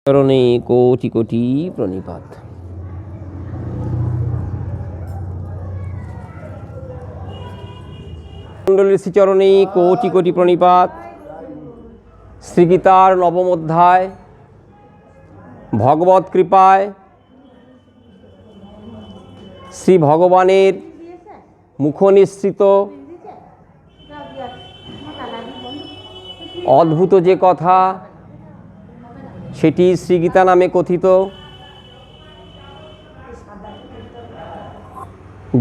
চরণে কোটি কোটি প্রণিপাত। মণ্ডলীর শ্রীচরণে কোটি কোটি প্রণিপাত। শ্রীগীতার নবম অধ্যায়, ভগবৎ কৃপায় শ্রী ভগবানের মুখনিসৃত অদ্ভুত যে কথা, সেটি শ্রীগীতা নামে কথিত।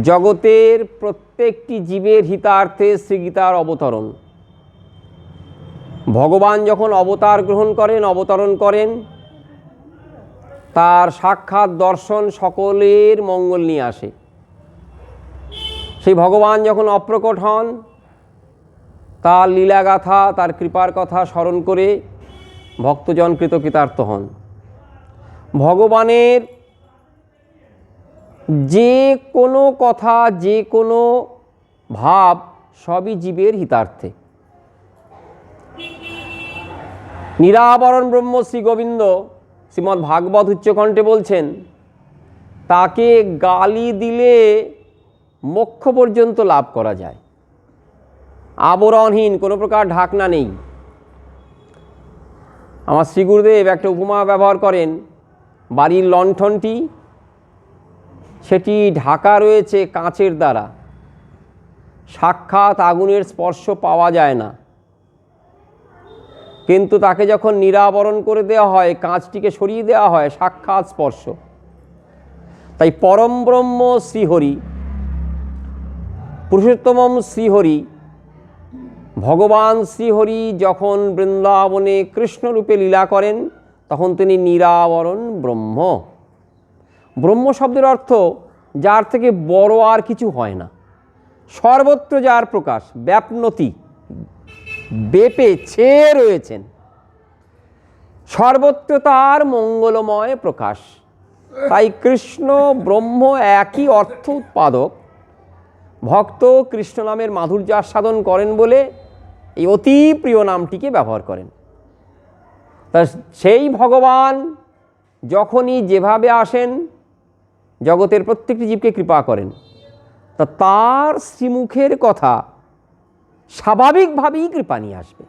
জগতের প্রত্যেকটি জীবের হিতার্থে শ্রীগীতার অবতরণ। ভগবান যখন অবতরণ করেন তার সাক্ষাৎ দর্শন সকলের মঙ্গল নিয়ে আসে। সেই ভগবান যখন অপ্রকট হন, তার লীলাগাথা, তার কৃপার কথা স্মরণ করে ভক্তজন কৃতকৃতার্থ হন। ভগবানের যে কোনো কথা, যে কোনো ভাব সবই জীবের হিতার্থে। নিরাবরণ ব্রহ্ম শ্রী গোবিন্দ শ্রীমদ্ ভাগবত উচ্চকণ্ঠে বলছেন, তাকে গালি দিলে মোক্ষ পর্যন্ত লাভ করা যায়। আবরণহীন, কোনো প্রকার ঢাকনা নেই। আমার শ্রী গুরুদেব একটা উপমা ব্যবহার করেন। বাড়ির লণ্ঠনটি, সেটি ঢাকা রয়েছে কাঁচের দ্বারা, সাক্ষাৎ আগুনের স্পর্শ পাওয়া যায় না। কিন্তু তাকে যখন নিরাবরণ করে দেওয়া হয়, কাঁচটিকে সরিয়ে দেওয়া হয়, সাক্ষাৎ স্পর্শ। তাই পরম ব্রহ্ম শ্রীহরি, পুরুষোত্তম শ্রীহরি, ভগবান শ্রীহরি যখন বৃন্দাবনে কৃষ্ণরূপে লীলা করেন, তখন তিনি নিরাবরণ ব্রহ্ম। ব্রহ্ম শব্দের অর্থ যার থেকে বড় আর কিছু হয় না, সর্বত্র যার প্রকাশ, ব্যাপনতি, বেপে ছেয়ে রয়েছেন, সর্বত্র তার মঙ্গলময় প্রকাশ। তাই কৃষ্ণ ব্রহ্ম একই অর্থ উৎপাদক। ভক্ত কৃষ্ণ নামের মাধুর্য আস্বাদন করেন বলে এই অতি প্রিয় নামটিকে ব্যবহার করেন। তা সেই ভগবান যখনই যেভাবে আসেন, জগতের প্রত্যেকটি জীবকে কৃপা করেন। তা তার শ্রীমুখের কথা স্বাভাবিকভাবেই কৃপা নিয়ে আসবে।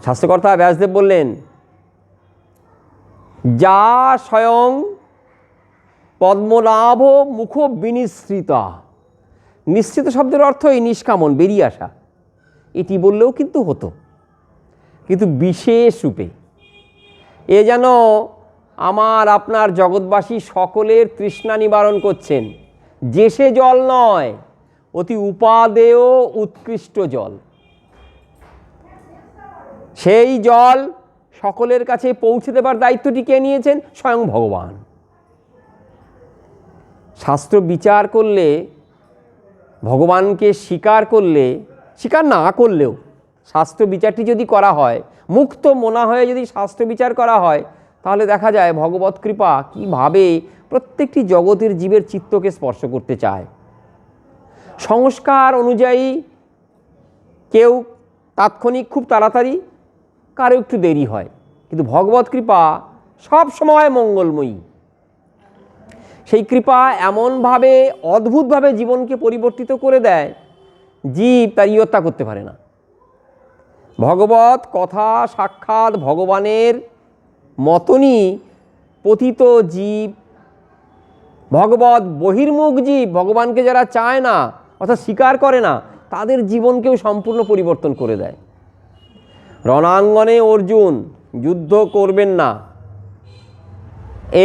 শাস্ত্রকর্তা ব্যাসদেব বললেন, যা স্বয়ং পদ্মনাভ মুখ বিনিসৃতা। নিশ্চিত শব্দের অর্থ এই নিষ্কামন, বেরিয়ে আসা। এটি বললেও কিন্তু হতো, কিন্তু বিশেষ রূপে। এ যেন আমার আপনার জগৎবাসী সকলের তৃষ্ণা নিবারণ করছেন। যে সে জল নয়, অতি উপাদেয় উৎকৃষ্ট জল। সেই জল সকলের কাছে পৌঁছে দেবার দায়িত্বটি কে নিয়েছেন? স্বয়ং ভগবান। শাস্ত্র বিচার করলে, ভগবানকে স্বীকার করলে, স্বীকার না করলেও শাস্ত্র বিচারটি যদি করা হয়, মুক্ত মনা হয়ে যদি শাস্ত্র বিচার করা হয়, তাহলে দেখা যায় ভগবৎ কৃপা কীভাবে প্রত্যেকটি জগতের জীবের চিত্তকে স্পর্শ করতে চায়। সংস্কার অনুযায়ী কেউ তাৎক্ষণিক, খুব তাড়াতাড়ি, কারো একটু দেরি হয়, কিন্তু ভগবৎ কৃপা সব সময় মঙ্গলময়ী। সেই কৃপা এমনভাবে অদ্ভুতভাবে জীবনকে পরিবর্তিত করে দেয়, জীব তার ইয়ত্তা করতে পারে না। ভগবৎ কথা সাক্ষাৎ ভগবানের মতনই পতিত জীব, ভগবৎ বহির্মুখ জীব, ভগবানকে যারা চায় না অর্থাৎ স্বীকার করে না, তাদের জীবনকেও সম্পূর্ণ পরিবর্তন করে দেয়। রণাঙ্গনে অর্জুন যুদ্ধ করবেন না,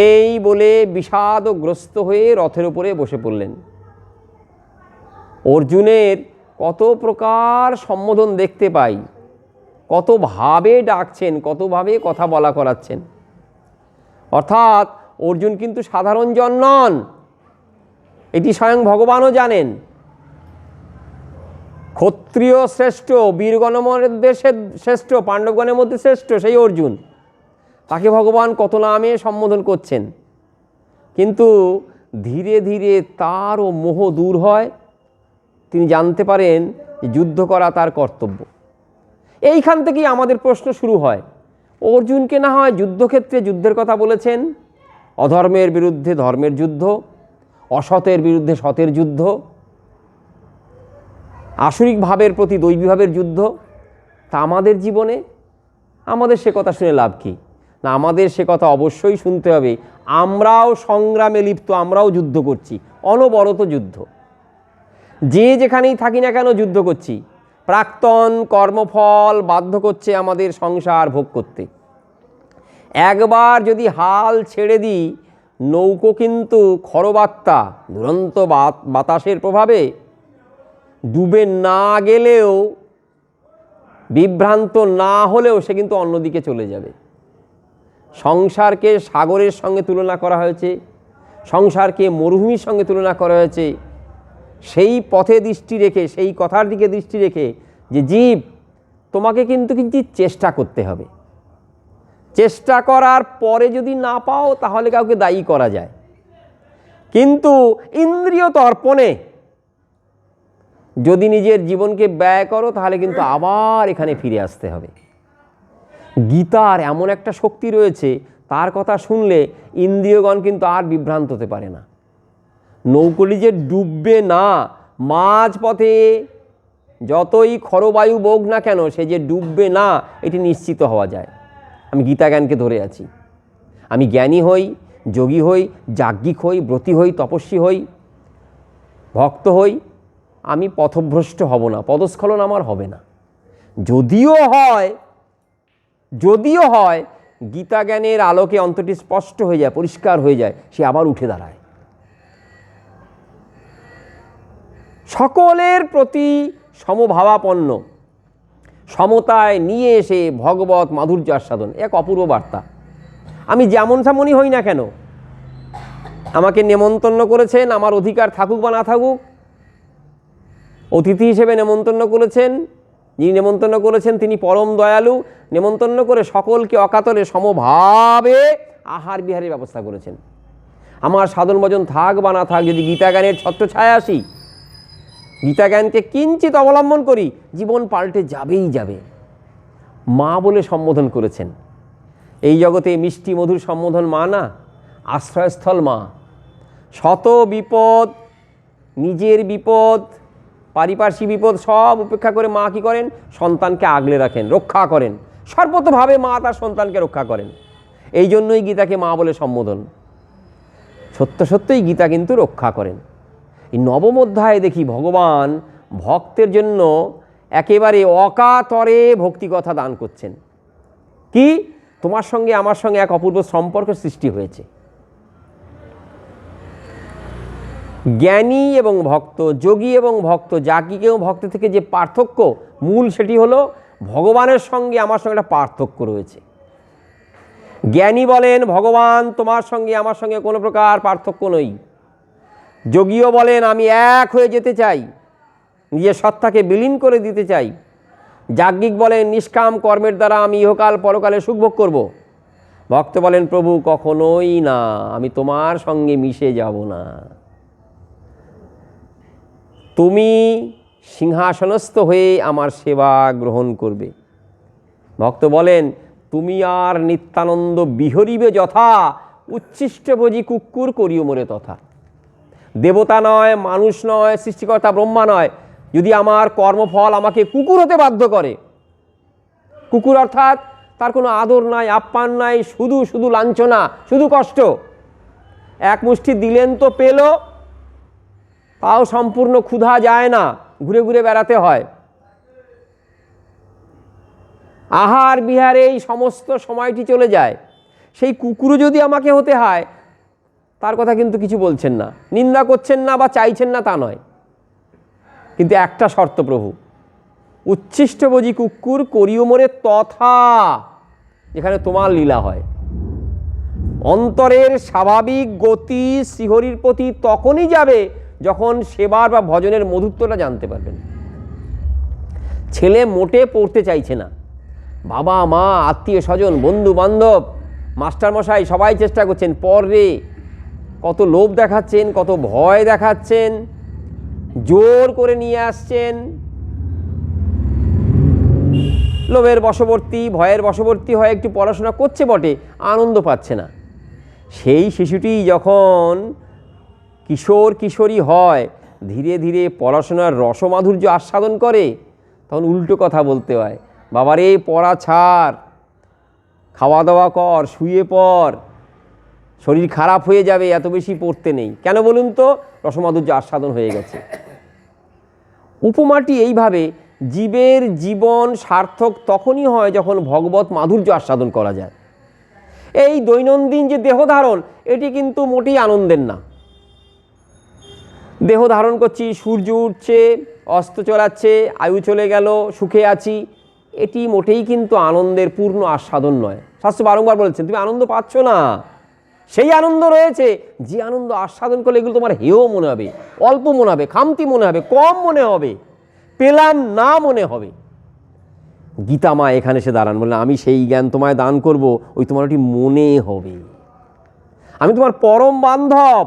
এই বলে বিষাদগ্রস্ত হয়ে রথের উপরে বসে পড়লেন। অর্জুনের কত প্রকার সম্বোধন দেখতে পাই, কত ভাবে ডাকছেন, কতভাবে কথা বলা করাচ্ছেন। অর্থাৎ অর্জুন কিন্তু সাধারণ জন নন, এটি স্বয়ং ভগবানও জানেন। ক্ষত্রিয় শ্রেষ্ঠ, বীরগণের মধ্যে শ্রেষ্ঠ, পাণ্ডবগণের মধ্যে শ্রেষ্ঠ সেই অর্জুন, তাকে ভগবান কত নামে সম্বোধন করছেন। কিন্তু ধীরে ধীরে তারও মোহ দূর হয়, তিনি জানতে পারেন যে যুদ্ধ করা তার কর্তব্য। এইখান থেকেই আমাদের প্রশ্ন শুরু হয়, অর্জুনকে না হয় যুদ্ধক্ষেত্রে যুদ্ধের কথা বলেছেন, অধর্মের বিরুদ্ধে ধর্মের যুদ্ধ, অসতের বিরুদ্ধে সতের যুদ্ধ, আসরিক ভাবের প্রতি দৈবী ভাবের যুদ্ধ। তা আমাদের জীবনে আমাদের সে কথা শুনে লাভ কী? না, আমাদের সে কথা অবশ্যই শুনতে হবে। আমরাও সংগ্রামে লিপ্ত, আমরাও যুদ্ধ করছি, অনবরত যুদ্ধ। যে যেখানেই থাকি না কেন যুদ্ধ করছি। প্রাক্তন কর্মফল বাধ্য করছে আমাদের সংসার ভোগ করতে। একবার যদি হাল ছেড়ে দিই, নৌকো কিন্তু খরবার্তা দুরন্ত বাতাসের প্রভাবে ডুবে না গেলেও, বিভ্রান্ত না হলেও সে কিন্তু অন্যদিকে চলে যাবে। সংসারকে সাগরের সঙ্গে তুলনা করা হয়েছে, সংসারকে মরুভূমির সঙ্গে তুলনা করা হয়েছে। সেই পথে দৃষ্টি রেখে, সেই কথার দিকে দৃষ্টি রেখে যে জীব, তোমাকে কিন্তু চেষ্টা করতে হবে। চেষ্টা করার পরে যদি না পাও তাহলে কাউকে দায়ী করা যায়, কিন্তু ইন্দ্রিয় তর্পণে যদি নিজের জীবনকে ব্যয় করো তাহলে কিন্তু আবার এখানে ফিরে আসতে হবে। গীতার এমন একটা শক্তি রয়েছে, তার কথা শুনলে ইন্দ্রিয়গণ কিন্তু আর বিভ্রান্ত হতে পারে না। নৌকোটি যে ডুববে না, মাঝ পথে যতই খরবায়ু বক না কেন সে যে ডুববে না, এটি নিশ্চিত হওয়া যায়। আমি গীতা জ্ঞানকে ধরে আছি। আমি জ্ঞানী হই, যোগী হই, যাজ্ঞিক হই, ব্রতী হই, তপস্বী হই, ভক্ত হই, আমি পথভ্রষ্ট হব না, পদস্খলন আমার হবে না। যদিও হয় গীতা জ্ঞানের আলোকে অন্তরটি স্পষ্ট হয়ে যায়, পরিষ্কার হয়ে যায়, সে আবার উঠে দাঁড়ায়। সকলের প্রতি সমভাবাপন্ন, সমতায় নিয়ে এসে ভগবত মাধুর্য আস্বাদন, এক অপূর্ব বার্তা। আমি যেমন তেমনই হই না কেন, আমাকে নেমন্তন্ন করেছেন, আমার অধিকার থাকুক বা না থাকুক, অতিথি হিসেবে নেমন্তন্ন করেছেন। যিনি নেমন্তন্ন করেছেন তিনি পরম দয়ালু। নেমন্তন্ন করে সকলকে অকাতরে সমভাবে আহার বিহারের ব্যবস্থা করেছেন। আমার সাধন ভজন থাক বা না থাক, যদি গীতা জ্ঞানের ছত্রছায়া আসি, গীতা জ্ঞানকে কিঞ্চিত অবলম্বন করি, জীবন পাল্টে যাবেই যাবে। মা বলে সম্বোধন করেছেন। এই জগতে মিষ্টি মধুর সম্বোধন মা না, আশ্রয়স্থল মা। শত বিপদ, নিজের বিপদ, পারিপার্শ্বিক বিপদ সব উপেক্ষা করে মা কী করেন? সন্তানকে আগলে রাখেন, রক্ষা করেন। সর্বতভাবে মা তার সন্তানকে রক্ষা করেন। এই জন্যই গীতাকে মা বলে সম্বোধন। সত্য সত্যই গীতা কিন্তু রক্ষা করেন। এই নবম অধ্যায়ে দেখি ভগবান ভক্তের জন্য একেবারে অকাতরে ভক্তিকথা দান করছেন। কি? তোমার সঙ্গে আমার সঙ্গে এক অপূর্ব সম্পর্ক সৃষ্টি হয়েছে। জ্ঞানী এবং ভক্ত, যোগী এবং ভক্ত, যাজ্ঞিক এবং ভক্ত থেকে যে পার্থক্য মূল, সেটি হলো ভগবানের সঙ্গে আমার সঙ্গে একটা পার্থক্য রয়েছে। জ্ঞানী বলেন, ভগবান তোমার সঙ্গে আমার সঙ্গে কোনো প্রকার পার্থক্য নই। যোগীও বলেন, আমি এক হয়ে যেতে চাই, নিজের সত্তাকে বিলীন করে দিতে চাই। যাজ্ঞিক বলেন, নিষ্কাম কর্মের দ্বারা আমি ইহকাল পরকালে সুখভোগ করব। ভক্ত বলেন, প্রভু কখনোই না, আমি তোমার সঙ্গে মিশে যাব না। তুমি সিংহাসনস্থ হয়ে আমার সেবা গ্রহণ করবে। ভক্ত বলেন, তুমি আর নিত্যানন্দ বিহরিবে যথা, উচ্ছিষ্টভোজী কুক্কুর করিও মোরে তথা। দেবতা নয়, মানুষ নয়, সৃষ্টিকর্তা ব্রহ্মা নয়, যদি আমার কর্মফল আমাকে কুকুর হতে বাধ্য করে, কুকুর অর্থাৎ তার কোনো আদর নাই, আপ্যায়ন নাই, শুধু শুধু লাঞ্ছনা, শুধু কষ্ট। এক মুষ্টি দিলেন তো পেল, তাও সম্পূর্ণ ক্ষুধা যায় না, ঘুরে ঘুরে বেড়াতে হয়। আহার বিহারে এই সমস্ত সময়টি চলে যায়। সেই কুকুরও যদি আমাকে হতে হয়, তার কথা কিন্তু কিছু বলছেন না, নিন্দা করছেন না বা চাইছেন না তা নয়। কিন্তু একটা শর্ত, প্রভু উচ্ছিষ্টভোজী কুকুর করিও মোরে তথা, যেখানে তোমার লীলা হয়। অন্তরের স্বাভাবিক গতি শ্রীহরির প্রতি তখনই যাবে যখন সেবার বা ভজনের মধুত্বটা জানতে পারবেন। ছেলে মোটে পড়তে চাইছে না, বাবা মা আত্মীয় স্বজন বন্ধু বান্ধব মাস্টারমশাই সবাই চেষ্টা করছেন, পড়ে, কত লোভ দেখাচ্ছেন, কত ভয় দেখাচ্ছেন, জোর করে নিয়ে আসছেন। লোভের বশবর্তী, ভয়ের বশবর্তী হয়ে একটু পড়াশোনা করছে বটে, আনন্দ পাচ্ছে না। সেই শিশুটি যখন কিশোর কিশোরী হয়, ধীরে ধীরে পড়াশোনার রসমাধুর্য আস্বাদন করে, তখন উল্টো কথা বলতে হয়, বাবারে পড়া ছাড়, খাওয়া দাওয়া কর, শুয়ে পড়, শরীর খারাপ হয়ে যাবে, এত বেশি পড়তে নেই। কেন বলুন তো? রসমাধুর্য আস্বাদন হয়ে গেছে। উপমাটি এইভাবে, জীবের জীবন সার্থক তখনই হয় যখন ভগবত মাধুর্য আস্বাদন করা যায়। এই দৈনন্দিন যে দেহ ধারণ, এটি কিন্তু মোটেই আনন্দের না। দেহ ধারণ করছি, সূর্য উঠছে, অস্ত চলাচ্ছে, আয়ু চলে গেল, সুখে আছি, এটি মোটেই কিন্তু আনন্দের পূর্ণ আস্বাদন নয়। শাস্ত্র বারংবার বলেছেন তুমি আনন্দ পাচ্ছ না। সেই আনন্দ রয়েছে যে আনন্দ আস্বাদন করলে এগুলো তোমার হেয় মনে হবে, অল্প মনে হবে, খামতি মনে হবে, কম মনে হবে, পেলাম না মনে হবে। গীতা মা এখানে এসে দাঁড়ান, বললেন আমি সেই জ্ঞান তোমায় দান করব, ওই তোমার ওটি মনে হবে। আমি তোমার পরম বান্ধব।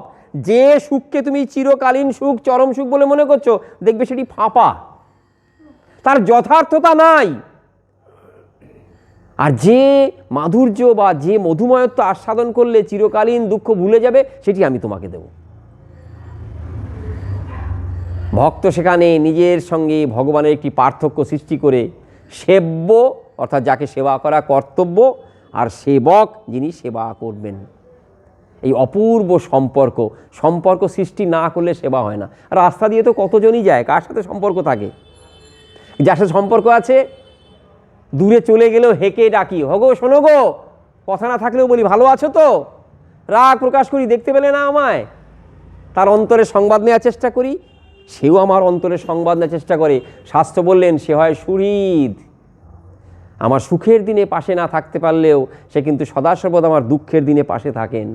যে সুখকে তুমি চিরকালীন সুখ, চরম সুখ বলে মনে করছো, দেখবে সেটি ফাঁপা, তার যথার্থতা নাই। আর যে মাধুর্য বা যে মধুময়ত্ব আস্বাদন করলে চিরকালীন দুঃখ ভুলে যাবে, সেটি আমি তোমাকে দেব। ভক্ত সেখানে নিজের সঙ্গে ভগবানের একটি পার্থক্য সৃষ্টি করে সেব্য, অর্থাৎ যাকে সেবা করা কর্তব্য, আর সেবক যিনি সেবা করবেন, এই অপূর্ব সম্পর্ক সৃষ্টি না করলে সেবা হয় না। রাস্তা দিয়ে তো কতজনই যায়, কার সাথে সম্পর্ক থাকে? যার সাথে সম্পর্ক আছে, দূরে চলে গেলেও হেঁকে ডাকি, হগো শোনো গো, কথা না থাকলেও বলি ভালো আছো তো, রাগ প্রকাশ করি, দেখতে পেলে না আমায়, তার অন্তরে সংবাদ নেওয়ার চেষ্টা করি, সেও আমার অন্তরে সংবাদ নেওয়ার চেষ্টা করে। শাস্ত্র বললেন সে হয় সুহৃদ। আমার সুখের দিনে পাশে না থাকতে পারলেও সে কিন্তু সদা সর্বদা আমার দুঃখের দিনে পাশে থাকেন।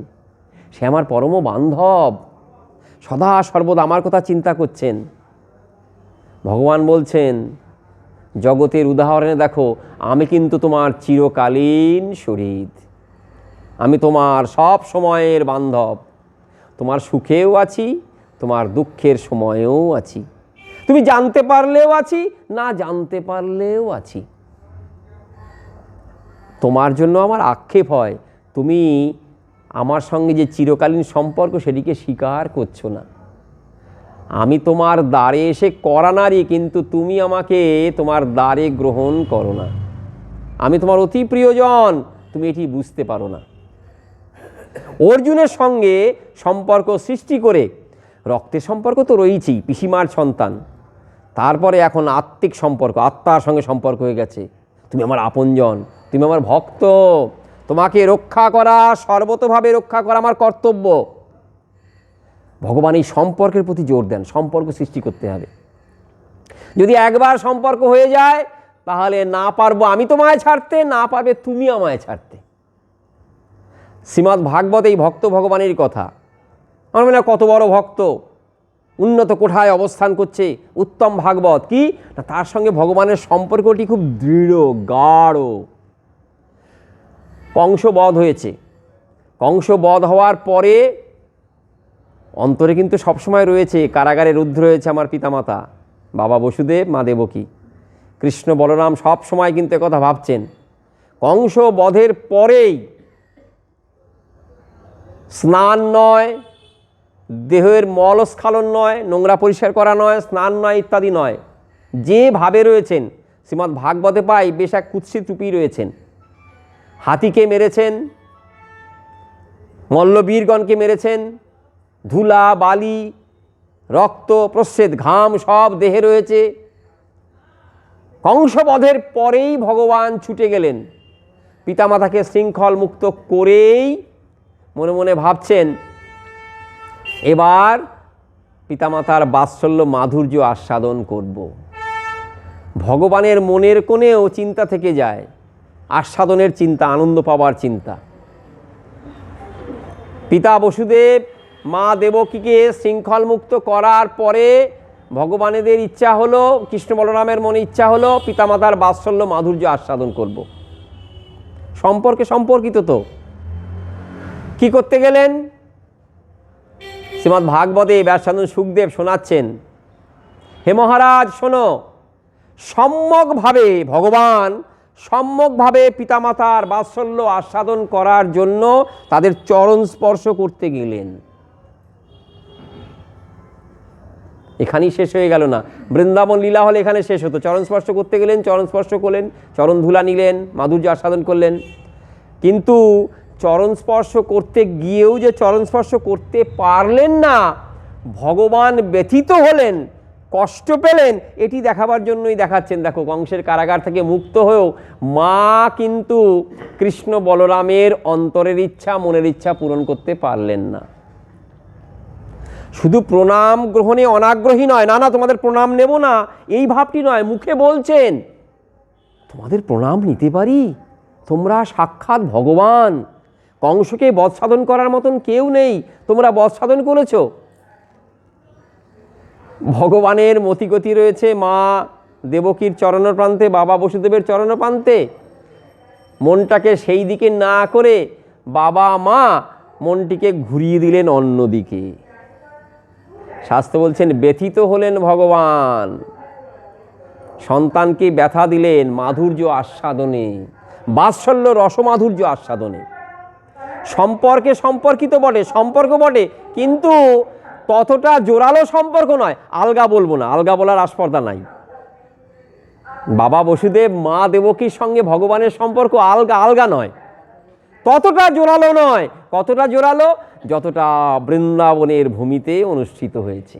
সে আমার পরম বান্ধব, সদা সর্বদা আমার কথা চিন্তা করছেন। ভগবান বলছেন জগতের উদাহরণে দেখো, আমি কিন্তু তোমার চিরকালীন সুহৃদ, আমি তোমার সব সময়ের বান্ধব, তোমার সুখেও আছি, তোমার দুঃখের সময়েও আছি, তুমি জানতে পারলেও আছি, না জানতে পারলেও আছি। তোমার জন্য আমার আক্ষেপ হয়, তুমি আমার সঙ্গে যে চিরকালীন সম্পর্ক সেটিকে স্বীকার করছো না। আমি তোমার দ্বারে এসে করা নারী, কিন্তু তুমি আমাকে তোমার দ্বারে গ্রহণ করো না। আমি তোমার অতি প্রিয়জন, তুমি এটি বুঝতে পারো না। অর্জুনের সঙ্গে সম্পর্ক সৃষ্টি করে, রক্তের সম্পর্ক তো রয়েছেই, পিসিমার সন্তান, তারপরে এখন আত্মিক সম্পর্ক, আত্মার সঙ্গে সম্পর্ক হয়ে গেছে। তুমি আমার আপনজন, তুমি আমার ভক্ত, তোমাকে রক্ষা করা, সর্বতোভাবে রক্ষা করা আমার কর্তব্য। ভগবান এই সম্পর্কের প্রতি জোর দেন, সম্পর্ক সৃষ্টি করতে হবে। যদি একবার সম্পর্ক হয়ে যায়, তাহলে না পারবো আমি তোমায় ছাড়তে, না পারবে তুমি আমায় ছাড়তে। শ্রীমদ্ ভাগবত এই ভক্ত ভগবানের কথা। আমার মনে হয় কত বড় ভক্ত, উন্নত কোঠায় অবস্থান করছে, উত্তম ভাগবত। কি না, তার সঙ্গে ভগবানের সম্পর্কটি খুব দৃঢ়, গাঢ়। কংস বধ হয়েছে, কংস বধ হওয়ার পরে অন্তরে কিন্তু সবসময় রয়েছে, কারাগারে রুদ্ধ রয়েছে আমার পিতামাতা, বাবা বসুদেব, মা দেবকী, কৃষ্ণ বলরাম সব সময় কিন্তু একথা ভাবছেন। কংস বধের পরেই স্নান নয়, দেহের মলস্খলন নয়, নোংরা পরিষ্কার করা নয়, স্নান নয়, ইত্যাদি নয়, যে ভাবে রয়েছেন শ্রীমদ্ ভাগবতে পাই বেশ এক কুৎসিত রূপী রয়েছেন। হাতিকে মেরেছেন, মল্লবীরগণকে মেরেছেন, ধুলা বালি রক্ত প্রস্বেদ ঘাম সব দেহে রয়েছে। কংসবধের পরেই ভগবান ছুটে গেলেন, পিতামাতাকে শৃঙ্খল মুক্ত করেই মনে মনে ভাবছেন এবার পিতামাতার বাৎসল্য মাধুর্য আস্বাদন করব। ভগবানের মনের কোণেও চিন্তা থেকে যায়, আস্বাদনের চিন্তা, আনন্দ পাবার চিন্তা। পিতা বসুদেব মা দেবকীকে শৃঙ্খল মুক্ত করার পরে ভগবানেদের ইচ্ছা হলো, কৃষ্ণ বলরামের মনে ইচ্ছা হলো পিতামাতার বাৎসল্য মাধুর্য আস্বাদন করব। সম্পর্কে সম্পর্কিত তো। কি করতে গেলেন? শ্রীমদ্ ভাগবতে ব্যাসসাধন সুখদেব শোনাচ্ছেন, হে মহারাজ শোনো, সম্যকভাবে ভগবান সম্যকভাবে পিতামাতার বাৎসল্য আস্বাদন করার জন্য তাদের চরণ স্পর্শ করতে গেলেন। এখানেই শেষ হয়ে গেল না, বৃন্দাবন লীলা হলে এখানে শেষ হতো। চরণ স্পর্শ করতে গেলেন, চরণ স্পর্শ করলেন, চরণ ধুলা নিলেন, মাধুর্য আস্বাদন করলেন। কিন্তু চরণ স্পর্শ করতে গিয়েও যে চরণ স্পর্শ করতে পারলেন না, ভগবান ব্যথিত হলেন, কষ্ট পেলেন, এটি দেখাবার জন্যই দেখাচ্ছেন। দেখো, কংসের কারাগার থেকে মুক্ত হয়েও মা কিন্তু কৃষ্ণ বলরামের অন্তরের ইচ্ছা, মনের ইচ্ছা পূরণ করতে পারলেন না। শুধু প্রণাম গ্রহণে অনাগ্রহী নয়, না না তোমাদের প্রণাম নেব না, এই ভাবটি নয়, মুখে বলছেন তোমাদের প্রণাম নিতে পারি, তোমরা সাক্ষাৎ ভগবান, কংসকে বধ সাধন করার মতন কেউ নেই, তোমরা বধ সাধন করেছ। ভগবানের মতিগতি রয়েছে মা দেবকীর চরণপ্রান্তে, বাবা বসুদেবের চরণপ্রান্তে। মনটাকে সেই দিকে না করে বাবা মা মনটিকে ঘুরিয়ে দিলেন অন্যদিকে। শাস্ত্র বলছেন ব্যথিত হলেন ভগবান, সন্তানকে ব্যথা দিলেন মাধুর্য আস্বাদনে, বাৎসল্য রসমাধুর্য আস্বাদনে। সম্পর্কে সম্পর্কিত বটে, সম্পর্ক বটে, কিন্তু ততটা জোরালো সম্পর্ক নয়। আলগা বলবো না, আলগা বলার আস্পর্ধা নাই। বাবা বসুদেব মা দেবকীর সঙ্গে ভগবানের সম্পর্ক আলগা আলগা নয়, ততটা জোরালো নয়। কতটা জোরালো? যতটা বৃন্দাবনের ভূমিতে অনুষ্ঠিত হয়েছে।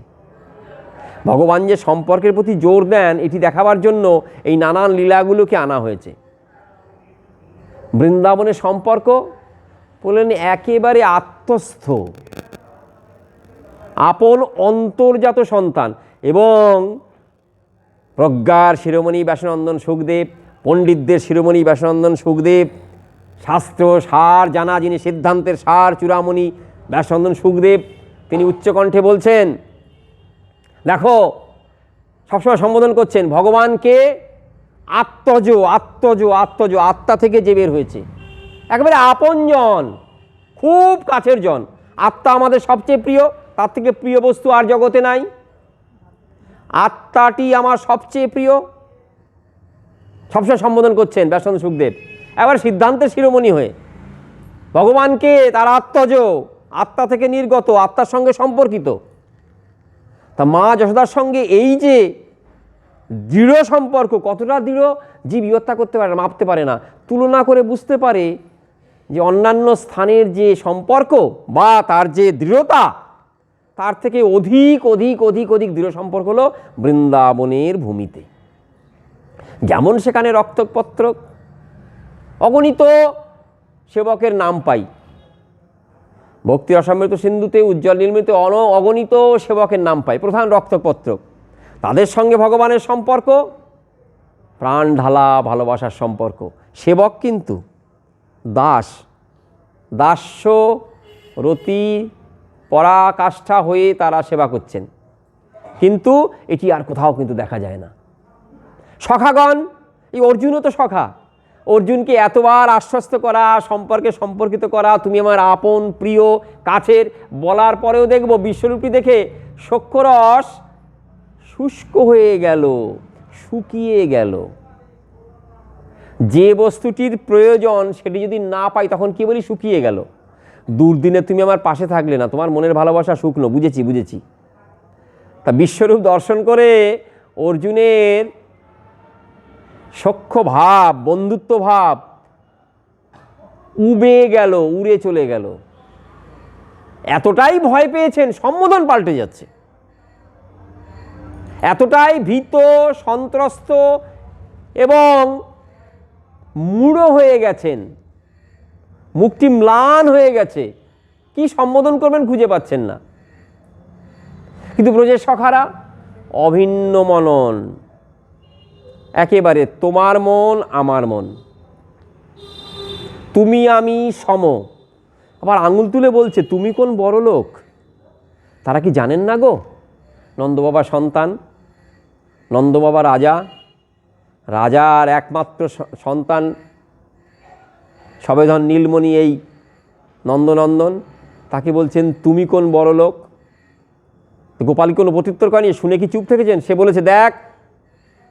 ভগবান যে সম্পর্কের প্রতি জোর দেন, এটি দেখাবার জন্য এই নানান লীলাগুলোকে আনা হয়েছে। বৃন্দাবনের সম্পর্ক বললেন একেবারে আত্মস্থ, আপন অন্তর্জাত সন্তান। এবং প্রজ্ঞার শিরোমণি ব্যাসনন্দন সুখদেব, পণ্ডিতদের শিরোমণি ব্যাসনন্দন সুখদেব, শাস্ত্র সার জানা যিনি, সিদ্ধান্তের সার চূড়ামণি ব্যাসনন্দন সুখদেব, তিনি উচ্চকণ্ঠে বলছেন, দেখো সবসময় সম্বোধন করছেন ভগবানকে আত্মজ, আত্মজ, আত্মজ, আত্মা থেকে যে বের হয়েছে, একেবারে আপনজন, খুব কাছের জন। আত্মা আমাদের সবচেয়ে প্রিয়, তার থেকে প্রিয় বস্তু আর জগতে নাই। আত্মাটি আমার সবচেয়ে প্রিয়, সবসময় সম্বোধন করছেন ব্যাসনন্দ সুখদেব। এবার সিদ্ধান্তের শিরোমণি হয়ে ভগবানকে তার আত্মজ, আত্মা থেকে নির্গত, আত্মার সঙ্গে সম্পর্কিত। তা মা যশোদার সঙ্গে এই যে দৃঢ় সম্পর্ক, কতটা দৃঢ় জীব হত্যা করতে পারে না, মাপতে পারে না। তুলনা করে বুঝতে পারে যে অন্যান্য স্থানের যে সম্পর্ক বা তার যে দৃঢ়তা, তার থেকে অধিক অধিক অধিক অধিক দৃঢ় সম্পর্ক হলো বৃন্দাবনের ভূমিতে। যেমন সেখানে রক্তপত্র অগণিত সেবকের নাম পাই, ভক্তি রসামৃত সিন্ধুতে উজ্জ্বল নির্মিত অগণিত সেবকের নাম পাই, প্রধান রক্তপত্র। তাদের সঙ্গে ভগবানের সম্পর্ক প্রাণ ঢালা ভালোবাসার সম্পর্ক। সেবক কিন্তু দাস, দাস্য রতি পরাকাষ্ঠা হয়ে তারা সেবা করছেন, কিন্তু এটি আর কোথাও কিন্তু দেখা যায় না। সখাগণ, এই অর্জুনও তো সখা, অর্জুনকে এতবার আশ্বস্ত করা, সম্পর্কে সম্পর্কিত করা, তুমি আমার আপন প্রিয় কাছের, বলার পরেও দেখব বিশ্বরূপী দেখে সখ্যরস শুষ্ক হয়ে গেল, শুকিয়ে গেল। যে বস্তুটির প্রয়োজন সেটি যদি না পাই তখন কি বলি? শুকিয়ে গেল। দুর্দিনে তুমি আমার পাশে থাকলে না, তোমার মনের ভালোবাসা শুকনো, বুঝেছি বুঝেছি। তা বিশ্বরূপ দর্শন করে অর্জুনের সখ্য ভাব, বন্ধুত্ব ভাব উবে গেল, উড়ে চলে গেল। এতটাই ভয় পেয়েছেন, সম্বোধন পাল্টে যাচ্ছে। এতটাই ভীত, সন্ত্রস্ত এবং মূঢ় হয়ে গেছেন, মুখটি ম্লান হয়ে গেছে, কি সম্বোধন করবেন খুঁজে পাচ্ছেন না। কিন্তু ব্রজের সখারা অভিন্ন মনন, একেবারে তোমার মন আমার মন, তুমি আমি সম। আবার আঙুল তুলে বলছে তুমি কোন বড় লোক, তারা কি জানেন না গো? নন্দবাবা সন্তান, নন্দবাবা রাজা, রাজার একমাত্র সন্তান সবেধন নীলমণি এই নন্দনন্দন, তাকে বলছেন তুমি কোন বড় লোক। গোপাল কোনো প্রত্যুত্তর করেনি, শুনে কি চুপ থেকেছেন? সে বলেছে দেখ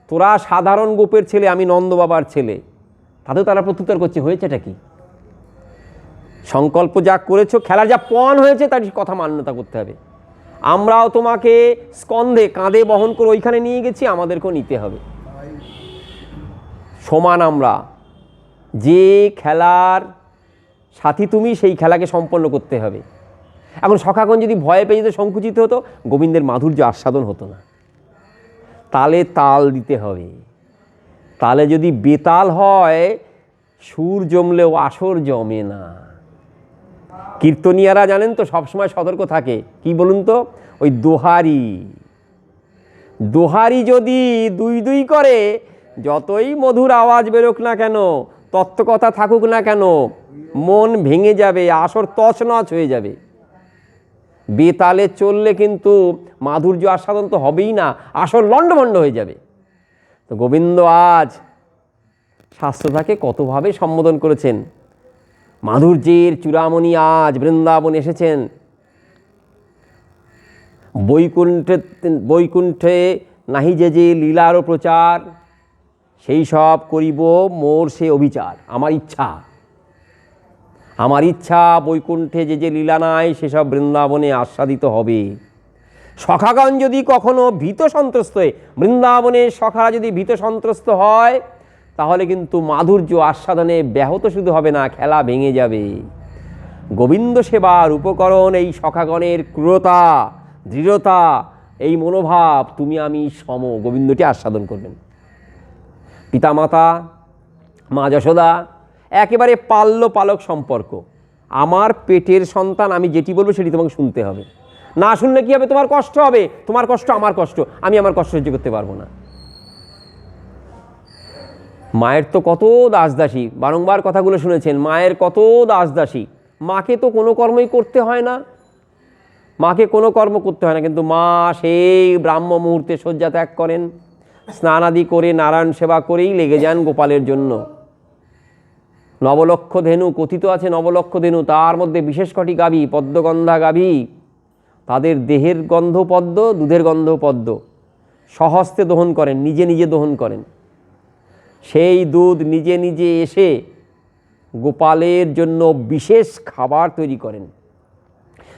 তোরা সাধারণ গোপের ছেলে, আমি নন্দবাবার ছেলে, তাতেও তারা প্রত্যুত্তর করছে, হয়েছেটা কি? সংকল্প যা করেছো, খেলার যা পণ হয়েছে তার কথা মান্যতা করতে হবে। আমরাও তোমাকে স্কন্ধে কাঁধে বহন করে ওইখানে নিয়ে গেছি, আমাদেরকেও নিতে হবে। সমান আমরা, যে খেলার সাথী তুমি, সেই খেলাকে সম্পন্ন করতে হবে। এখন সখাগণ যদি ভয়ে পেয়ে যেত, সংকুচিত হতো, গোবিন্দের মাধুর্য আস্বাদন হতো না। তালে তাল দিতে হবে। তালে যদি বেতাল হয়, সুর জমলেও আসর জমে না। কীর্তনিয়ারা জানেন তো, সবসময় সতর্ক থাকে। কি বলুন তো? ওই দোহারি যদি দুই দুই করে, যতই মধুর আওয়াজ বেরোক না কেন, তত্ত্বকথা থাকুক না কেন, মন ভেঙে যাবে, আসর তছনছ হয়ে যাবে। বেতালে চললে কিন্তু মাধুর্য আস্বাদন তো হবেই না, আসর লণ্ডভণ্ড হয়ে যাবে। তো গোবিন্দ আজ শাস্ত্রটাকে কতভাবে সম্বোধন করেছেন। মাধুর্যের চূড়ামণি আজ বৃন্দাবনে এসেছেন। বৈকুণ্ঠে নাহি যে যে লীলারও প্রচার, সেই সব করিব মোর সে অবিচার। আমার ইচ্ছা বৈকুণ্ঠে যে যে লীলা নাই, সেসব বৃন্দাবনে আস্বাদিত হবে। সখাগণ যদি কখনো ভীত সন্ত্রস্ত হয়, বৃন্দাবনের সখারা যদি ভীত সন্ত্রস্ত হয়, তাহলে কিন্তু মাধুর্য আস্বাদনে ব্যাহত শুধু হবে না, খেলা ভেঙে যাবে। গোবিন্দ সেবার উপকরণ এই সখাগণের ক্রূরতা, দৃঢ়তা, এই মনোভাব, তুমি আমি সম, গোবিন্দটি আস্বাদন করবেন। পিতামাতা, মা যশোদা একেবারে পাল্য পালক সম্পর্ক। আমার পেটের সন্তান, আমি যেটি বলবো সেটি তোমাকে শুনতে হবে। না শুনলে কি হবে? তোমার কষ্ট হবে, তোমার কষ্ট আমার কষ্ট, আমি আমার কষ্ট সহ্য করতে পারবো না। মায়ের তো কত দাসদাসী, বারংবার কথাগুলো শুনেছেন, মায়ের কত দাসদাসী। মাকে তো কোনো কর্মই করতে হয় না, মাকে কোনো কর্ম করতে হয় না, কিন্তু মা সেই ব্রাহ্ম মুহূর্তে শয্যা ত্যাগ করেন, স্নানাদি করে নারায়ণ সেবা করেই লেগে যান গোপালের জন্য। নবলক্ষ ধেনু কথিত আছে, নবলক্ষ ধেনু, তার মধ্যে বিশেষ কটি গাভী, পদ্মগন্ধা গাভী, তাদের দেহের গন্ধ পদ্ম, দুধের গন্ধ পদ্ম, স্বহস্তে দহন করেন, নিজে নিজে দহন করেন। সেই দুধ নিজে নিজে এসে গোপালের জন্য বিশেষ খাবার তৈরি করেন।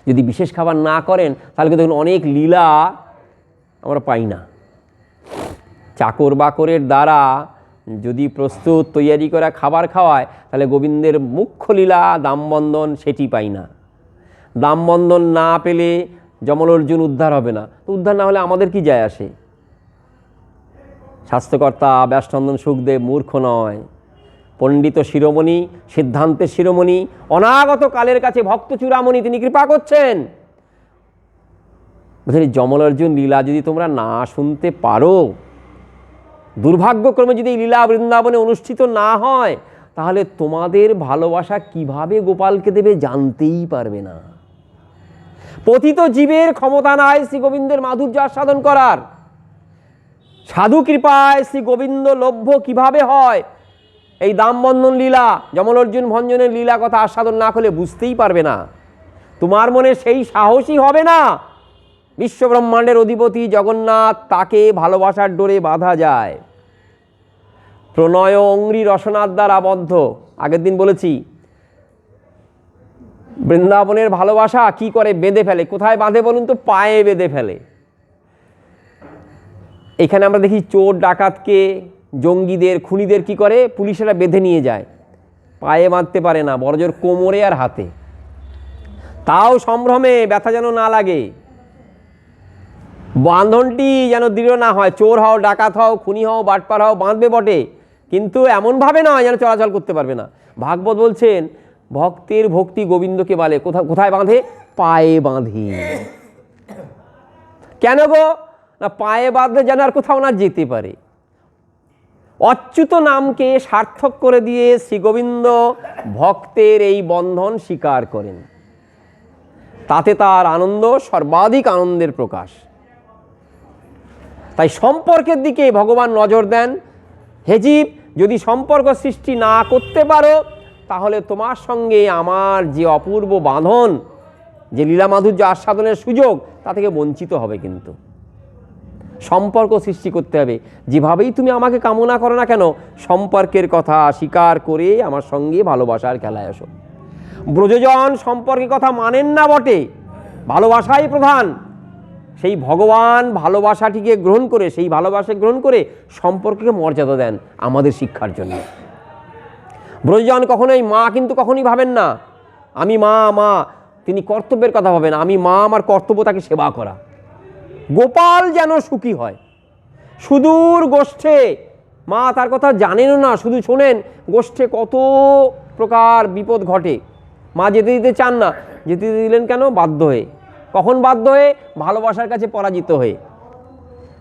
যদি বিশেষ খাবার না করেন, তাহলে দেখুন অনেক লীলা আমরা পাই না। চাকর বাকরের দ্বারা যদি প্রস্তুত তৈয়ারি করা খাবার খাওয়ায়, তাহলে গোবিন্দের মুখ্য লীলা দামবন্ধন, সেটি পাই না। দামবন্ধন না পেলে যমল অর্জুন উদ্ধার হবে না। তো উদ্ধার না হলে আমাদের কি যায় আসে? শাস্ত্রকর্তা ব্যাসনন্দন সুখদেব মূর্খ নয়, পণ্ডিত শিরোমণি, সিদ্ধান্তের শিরোমণি, অনাগত কালের কাছে ভক্ত চূড়ামণি, তিনি কৃপা করছেন। বলছেন যমল অর্জুন লীলা যদি তোমরা না শুনতে পারো, দুর্ভাগ্যক্রমে যদি এই লীলা বৃন্দাবনে অনুষ্ঠিত না হয়, তাহলে তোমাদের ভালোবাসা কিভাবে গোপালকে দেবে জানতেই পারবে না। পতিত জীবের ক্ষমতা নাই শ্রী গোবিন্দের মাধুর্য আস্বাদন করার। সাধু কৃপায় শ্রী গোবিন্দ লভ্য কিভাবে হয়, এই দামবন্ধন লীলা, যমল অর্জুন ভঞ্জনের লীলা কথা আস্বাদন না করলে বুঝতেই পারবে না। তোমার মনে সেই সাহসী হবে না। বিশ্বব্রহ্মাণ্ডের অধিপতি জগন্নাথ, তাকে ভালোবাসার ডোরে বাঁধা যায়। প্রণয় অঙ্ঘ্রি রসনার দ্বারা আবদ্ধ। আগের দিন বলেছি, বৃন্দাবনের ভালোবাসা কি করে বেঁধে ফেলে। কোথায় বাঁধে বলুন তো? পায়ে বেঁধে ফেলে। এখানে আমরা দেখি চোর ডাকাতকে, জঙ্গিদের, খুনিদের কি করে পুলিশেরা বেঁধে নিয়ে যায়, পায়ে বাঁধতে পারে না, বড়জোর কোমরে আর হাতে। তাও সম্ভ্রমে, ব্যথা যেন না লাগে, বাঁধনটি যেন দৃঢ় না হয়। চোর হও, ডাকাত হও, খুনি হও, বাটপার হও, বাঁধবে বটে, কিন্তু এমনভাবে নয় যেন চলাচল করতে পারবে না। ভাগবত বলছেন ভক্তের ভক্তি গোবিন্দকে বলে। কোথায় বাঁধে? পায়ে বাঁধে। কেন গো? না পায়ে বাঁধলে যেন আর কোথাও না যেতে পারে। অচ্যুত নামকে সার্থক করে দিয়ে শ্রীগোবিন্দ ভক্তের এই বন্ধন স্বীকার করেন, তাতে তার আনন্দ সর্বাধিক আনন্দের প্রকাশ। তাই সম্পর্কের দিকে ভগবান নজর দেন। হে জীব, যদি সম্পর্ক সৃষ্টি না করতে পারো, তাহলে তোমার সঙ্গে আমার যে অপূর্ব বাঁধন, যে লীলা মাধুর্য আস্বাদনের সুযোগ, তা থেকে বঞ্চিত হবে। কিন্তু সম্পর্ক সৃষ্টি করতে হবে। যেভাবেই তুমি আমাকে কামনা করো না কেন, সম্পর্কের কথা স্বীকার করে আমার সঙ্গে ভালোবাসার খেলায় আসো। ব্রজজন সম্পর্কের কথা মানেন না বটে, ভালোবাসাই প্রধান। সেই ভগবান ভালোবাসাটিকে গ্রহণ করে, সেই ভালোবাসা গ্রহণ করে সম্পর্ককে মর্যাদা দেন আমাদের শিক্ষার জন্য। ব্রজজন কখনোই মা কিন্তু কখনোই ভাবেন না আমি মা মা, তিনি কর্তব্যের কথা ভাবেন, আমি মা, আমার কর্তব্য তাকে সেবা করা। গোপাল যেন সুখী হয়। সুদূর গোষ্ঠে মা তার কথা জানেনও না, শুধু শোনেন গোষ্ঠে কত প্রকার বিপদ ঘটে। মা যেতে দিতে চান না, যেতে দিলেন কেন? বাধ্য হয়ে। কখন বাধ্য হয়ে? ভালোবাসার কাছে পরাজিত হয়ে।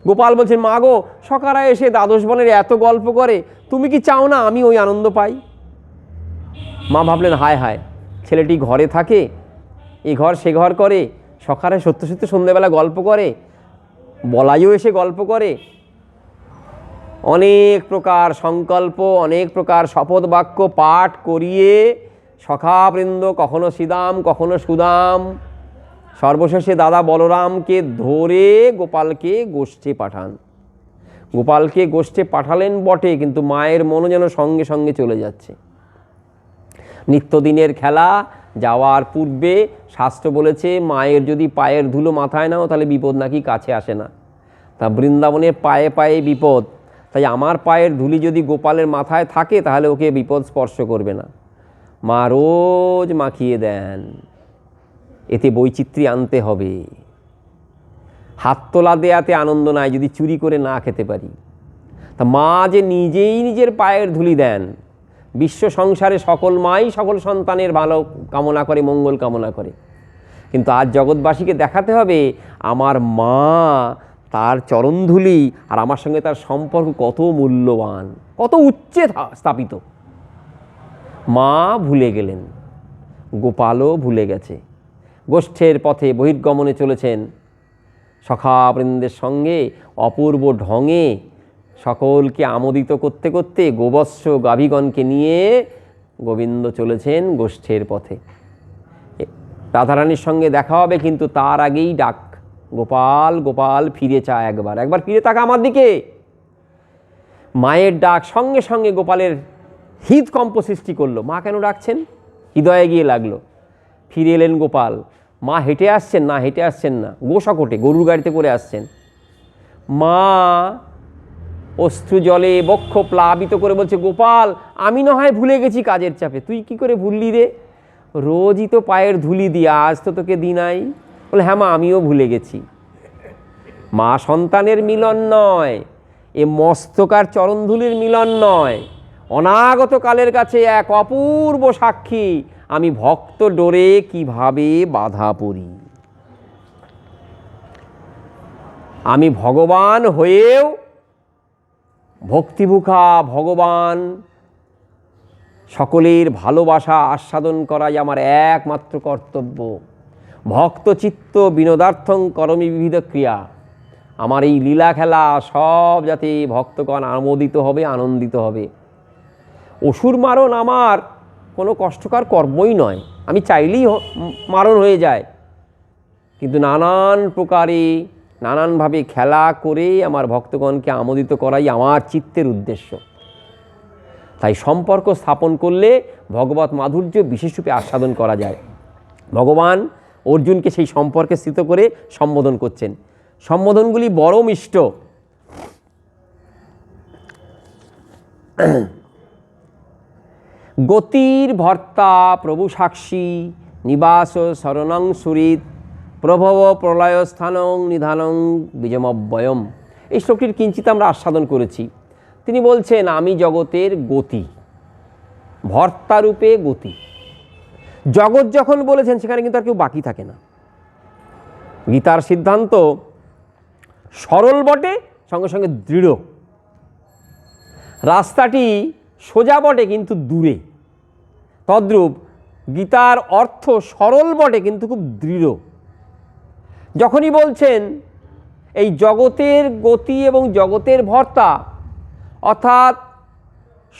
গোপাল বলছেন, মা গো, সকালে এসে দ্বাদশ বনের এত গল্প করে, তুমি কি চাও না আমি ওই আনন্দ পাই? মা ভাবলেন, হায় হায়, ছেলেটি ঘরে থাকে, এ ঘর সে ঘর করে, সকালে সত্য সত্য সন্ধ্যেবেলা গল্প করে, বলাইও এসে গল্প করে, অনেক প্রকার সংকল্প, অনেক প্রকার শপথ বাক্য পাঠ করিয়ে সখাবৃন্দ, কখনো শ্রীদাম কখনো সুদাম, সর্বশেষে দাদা বলরামকে ধরে গোপালকে গোষ্ঠে পাঠান। গোপালকে গোষ্ঠে পাঠালেন বটে, কিন্তু মায়ের মনও যেন সঙ্গে সঙ্গে চলে যাচ্ছে। নিত্যদিনের খেলা, যাওয়ার পূর্বে শাস্ত্র বলেছে মায়ের যদি পায়ের ধুলো মাথায় নাও তাহলে বিপদ নাকি কাছে আসে না। তা বৃন্দাবনের পায়ে পায়ে বিপদ, তাই আমার পায়ের ধুলি যদি গোপালের মাথায় থাকে তাহলে ওকে বিপদ স্পর্শ করবে না। মা রোজ মাখিয়ে দেন। এতে বৈচিত্র্য আনতে হবে। হাত তোলা দেয়াতে আনন্দ নাই যদি চুরি করে না খেতে পারি। তা মা যে নিজেই নিজের পায়ের ধুলি দেন। বিশ্ব সংসারে সকল মাই সকল সন্তানের ভালো কামনা করে, মঙ্গল কামনা করে, কিন্তু আজ জগৎবাসীকে দেখাতে হবে আমার মা, তার চরণধুলি আর আমার সঙ্গে তার সম্পর্ক কত মূল্যবান, কত উচ্চে স্থাপিত। মা ভুলে গেলেন, গোপালও ভুলে গেছে। গোষ্ঠের পথে বহির্গমনে চলেছেন। সখাবৃন্দের সঙ্গে অপূর্ব ঢঙে সকলকে আমোদিত করতে করতে গোবৎস গাভীগণকে নিয়ে গোবিন্দ চলেছেন গোষ্ঠের পথে। রাধারানীর সঙ্গে দেখা হবে, কিন্তু তার আগেই ডাক, গোপাল গোপাল ফিরে চা, একবার একবার ফিরে তাকা আমার দিকে। মায়ের ডাক সঙ্গে সঙ্গে গোপালের হৃদকম্প সৃষ্টি করলো। মা কেন ডাকছেন? হৃদয়ে গিয়ে লাগলো। ফিরে এলেন গোপাল। মা হেঁটে আসছেন না, হেঁটে আসছেন না, গোশকটে গরুর গাড়িতে করে আসছেন। মা অশ্রু জলে বক্ষ প্লাবিত করে বলছে, গোপাল আমি না হয় ভুলে গেছি কাজের চাপে, তুই কি করে ভুললি রে? রোজই তো পায়ের ধুলি দিয়ে, আজ তো তোকে দি নাই। বলে, হ্যাঁ মা, আমিও ভুলে গেছি। মা সন্তানের মিলন নয়, এ মস্তকার চরণধুলির মিলন নয়, অনাগত কালের কাছে এক অপূর্ব সাক্ষী। আমি ভক্ত ডোরে কিভাবে বাধা পড়ি। আমি ভগবান হয়েও ভক্তিভুখা ভগবান সকলের ভালোবাসা আস্বাদন করাই আমার একমাত্র কর্তব্য। ভক্ত চিত্ত বিনোদার্থং করমি বিবিধ ক্রিয়া। আমার এই লীলা খেলা সব যাতে ভক্তগণ আমোদিত হবে, আনন্দিত হবে। অসুর মারণ আমার কোনো কষ্টকর কর্মই নয়, আমি চাইলেই মারণ হয়ে যায়, কিন্তু নানান প্রকারে নানানভাবে খেলা করে আমার ভক্তগণকে আমোদিত করাই আমার চিত্তের উদ্দেশ্য। তাই সম্পর্ক স্থাপন করলে ভগবত মাধুর্য বিশেষরূপে আস্বাদন করা যায়। ভগবান অর্জুনকে সেই সম্পর্কে স্থিত করে সম্বোধন করছেন। সম্বোধনগুলি বড় মিষ্ট। গতির ভর্তা প্রভু সাক্ষী নিবাস শরণং সুরিত প্রভব প্রলয় স্থানং নিধানং বীজমব্যয়ম। এই শ্লোকটির কিঞ্চিত আমরা আস্বাদন করেছি। তিনি বলছেন, আমি জগতের গতি, ভর্তারূপে গতি। জগৎ যখন বলেছেন সেখানে কিন্তু আর কেউ বাকি থাকে না। গীতার সিদ্ধান্ত সরল বটে, সঙ্গে সঙ্গে দৃঢ়। রাস্তাটি সোজা বটে কিন্তু দূরে। তদ্রূপ গীতার অর্থ সরল বটে কিন্তু খুব দৃঢ়। যখনই বলছেন এই জগতের গতি এবং জগতের ভর্তা, অর্থাৎ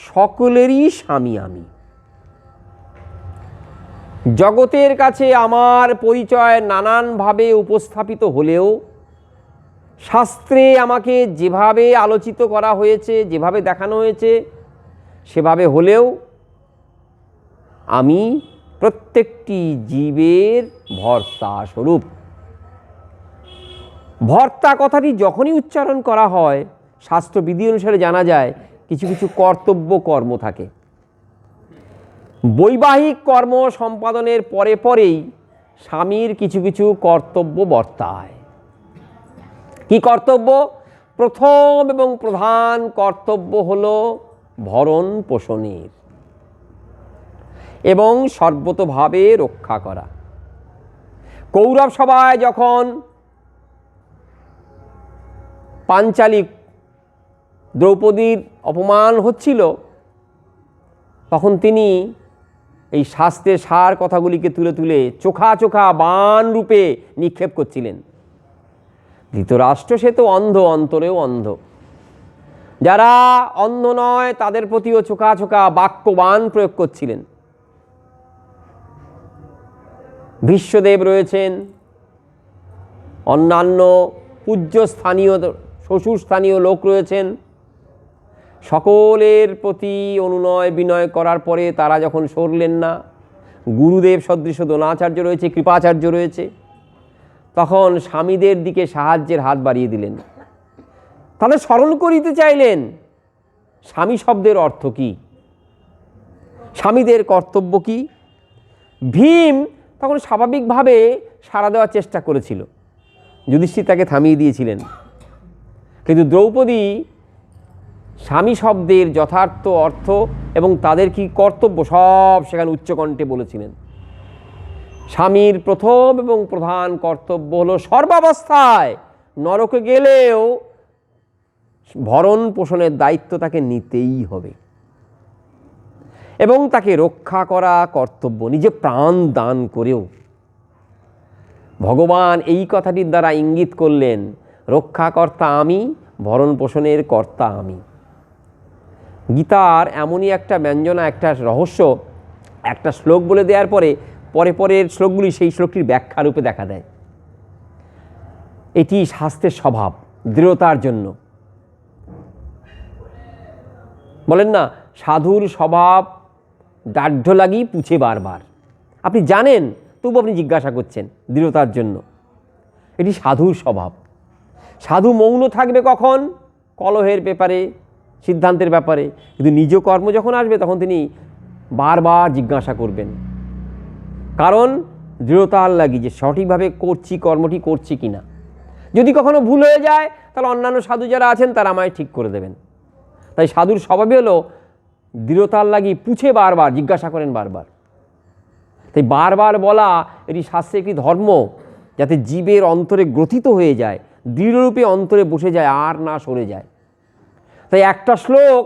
সকলেরই স্বামী আমি, জগতের কাছে আমার পরিচয় নানানভাবে উপস্থাপিত হলেও শাস্ত্রে আমাকে যেভাবে আলোচিত করা হয়েছে, যেভাবে দেখানো হয়েছে, সেভাবে হলেও আমি প্রত্যেকটি জীবের ভর্তা স্বরূপ। ভর্তা কথাটি যখনই উচ্চারণ করা হয়, শাস্ত্রবিধি অনুসারে জানা যায় কিছু কিছু কর্তব্য কর্ম থাকে। বৈবাহিক কর্ম সম্পাদনের পরে পরেই স্বামীর কিছু কিছু কর্তব্য বর্তায়। কি কর্তব্য? প্রথম এবং প্রধান কর্তব্য হল ভরণ পোষণের এবং সর্বতোভাবে রক্ষা করা। কৌরব সভায় যখন পাঞ্চালী দ্রৌপদীর অপমান হচ্ছিল, তখন তিনি এই শাস্ত্রের সার কথাগুলিকে তুলে তুলে চোখা চোখা বাণ রূপে নিক্ষেপ করছিলেন। ধৃতরাষ্ট্র সে তো অন্ধ, অন্তরেও অন্ধ। যারা অন্ধ নয় তাদের প্রতিও চোখা চোখা বাক্যবাণ প্রয়োগ করছিলেন। ভীষ্মদেব রয়েছেন, অন্যান্য পূজ্য স্থানীয় শ্বশুর স্থানীয় লোক রয়েছেন। সকলের প্রতি অনুনয় বিনয় করার পরে তারা যখন সরলেন না, গুরুদেব সদৃশ দ্রোণাচার্য রয়েছে, কৃপাচার্য রয়েছে, তখন স্বামীদের দিকে সাহায্যের হাত বাড়িয়ে দিলেন। তাদের স্মরণ করিতে চাইলেন স্বামী শব্দের অর্থ কী, স্বামীদের কর্তব্য কী। ভীম তখন স্বাভাবিকভাবে সাড়া দেওয়ার চেষ্টা করেছিল, যুধিষ্ঠির তাকে থামিয়ে দিয়েছিলেন। কিন্তু দ্রৌপদী স্বামী শব্দের যথার্থ অর্থ এবং তাদের কি কর্তব্য সব সেখানে উচ্চকণ্ঠে বলেছিলেন। স্বামীর প্রথম এবং প্রধান কর্তব্য হলো সর্বাবস্থায় নরকে গেলেও ভরণ পোষণের দায়িত্ব তাকে নিতেই হবে এবং তাকে রক্ষা করা কর্তব্য, নিজে প্রাণ দান করেও। ভগবান এই কথাটির দ্বারা ইঙ্গিত করলেন রক্ষাকর্তা আমি, ভরণ পোষণের কর্তা আমি। গীতার এমনই একটা ব্যঞ্জনা, একটা রহস্য, একটা শ্লোক বলে দেওয়ার পরে পরের শ্লোকগুলি সেই শ্লোকটির ব্যাখ্যা রূপে দেখা দেয়। এটি শাস্ত্রের স্বভাব, দৃঢ়তার জন্য। বলেন না, সাধুর স্বভাব দাঢ়্য লাগি পুছে বারবার। আপনি জানেন তবু আপনি জিজ্ঞাসা করছেন, দৃঢ়তার জন্য। এটি সাধুর স্বভাব। সাধু মৌন থাকবে কখন? কলহের ব্যাপারে, সিদ্ধান্তের ব্যাপারে। কিন্তু নিজ কর্ম যখন আসবে তখন তিনি বারবার জিজ্ঞাসা করবেন, কারণ দৃঢ়তার লাগি যে সঠিকভাবে করছি, কর্মটি করছি কিনা। যদি কখনো ভুল হয়ে যায় তাহলে অন্যান্য সাধু যারা আছেন তারা আমায় ঠিক করে দেবেন। তাই সাধুর স্বভাবই হলো দৃঢ়তার লাগি পুছে বারবার জিজ্ঞাসা করেন বারবার। তাই বারবার বলা এটি শাস্ত্রের একটি ধর্ম, যাতে জীবের অন্তরে গ্রথিত হয়ে যায়, দৃঢ়রূপে অন্তরে বসে যায়, আর না সরে যায়। তাই একটা শ্লোক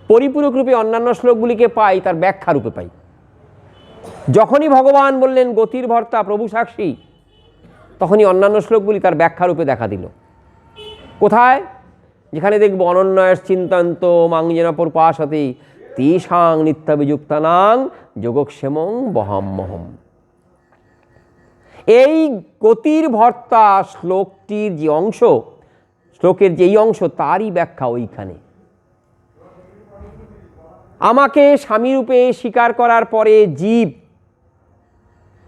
পরিপূরক রূপে অন্যান্য শ্লোকগুলিকে পাই তার ব্যাখ্যা রূপে পাই। যখনই ভগবান বললেন গতির ভর্তা প্রভু সাক্ষী, তখনই অন্যান্য শ্লোকগুলি তার ব্যাখ্যা রূপে দেখা দিল। কোথায়? যেখানে দেখব অনন্যয় চিন্তান্ত মাংজেন পরপাশতে তেষাং নিত্যাভিযুক্তানাং যোগক্ষেমং বহাম্যহম। এই গতির ভর্তা শ্লোকটির যে অংশ, শ্লোকের যেই অংশ, তারই ব্যাখ্যা ওইখানে। আমাকে স্বামীরূপে স্বীকার করার পরে জীব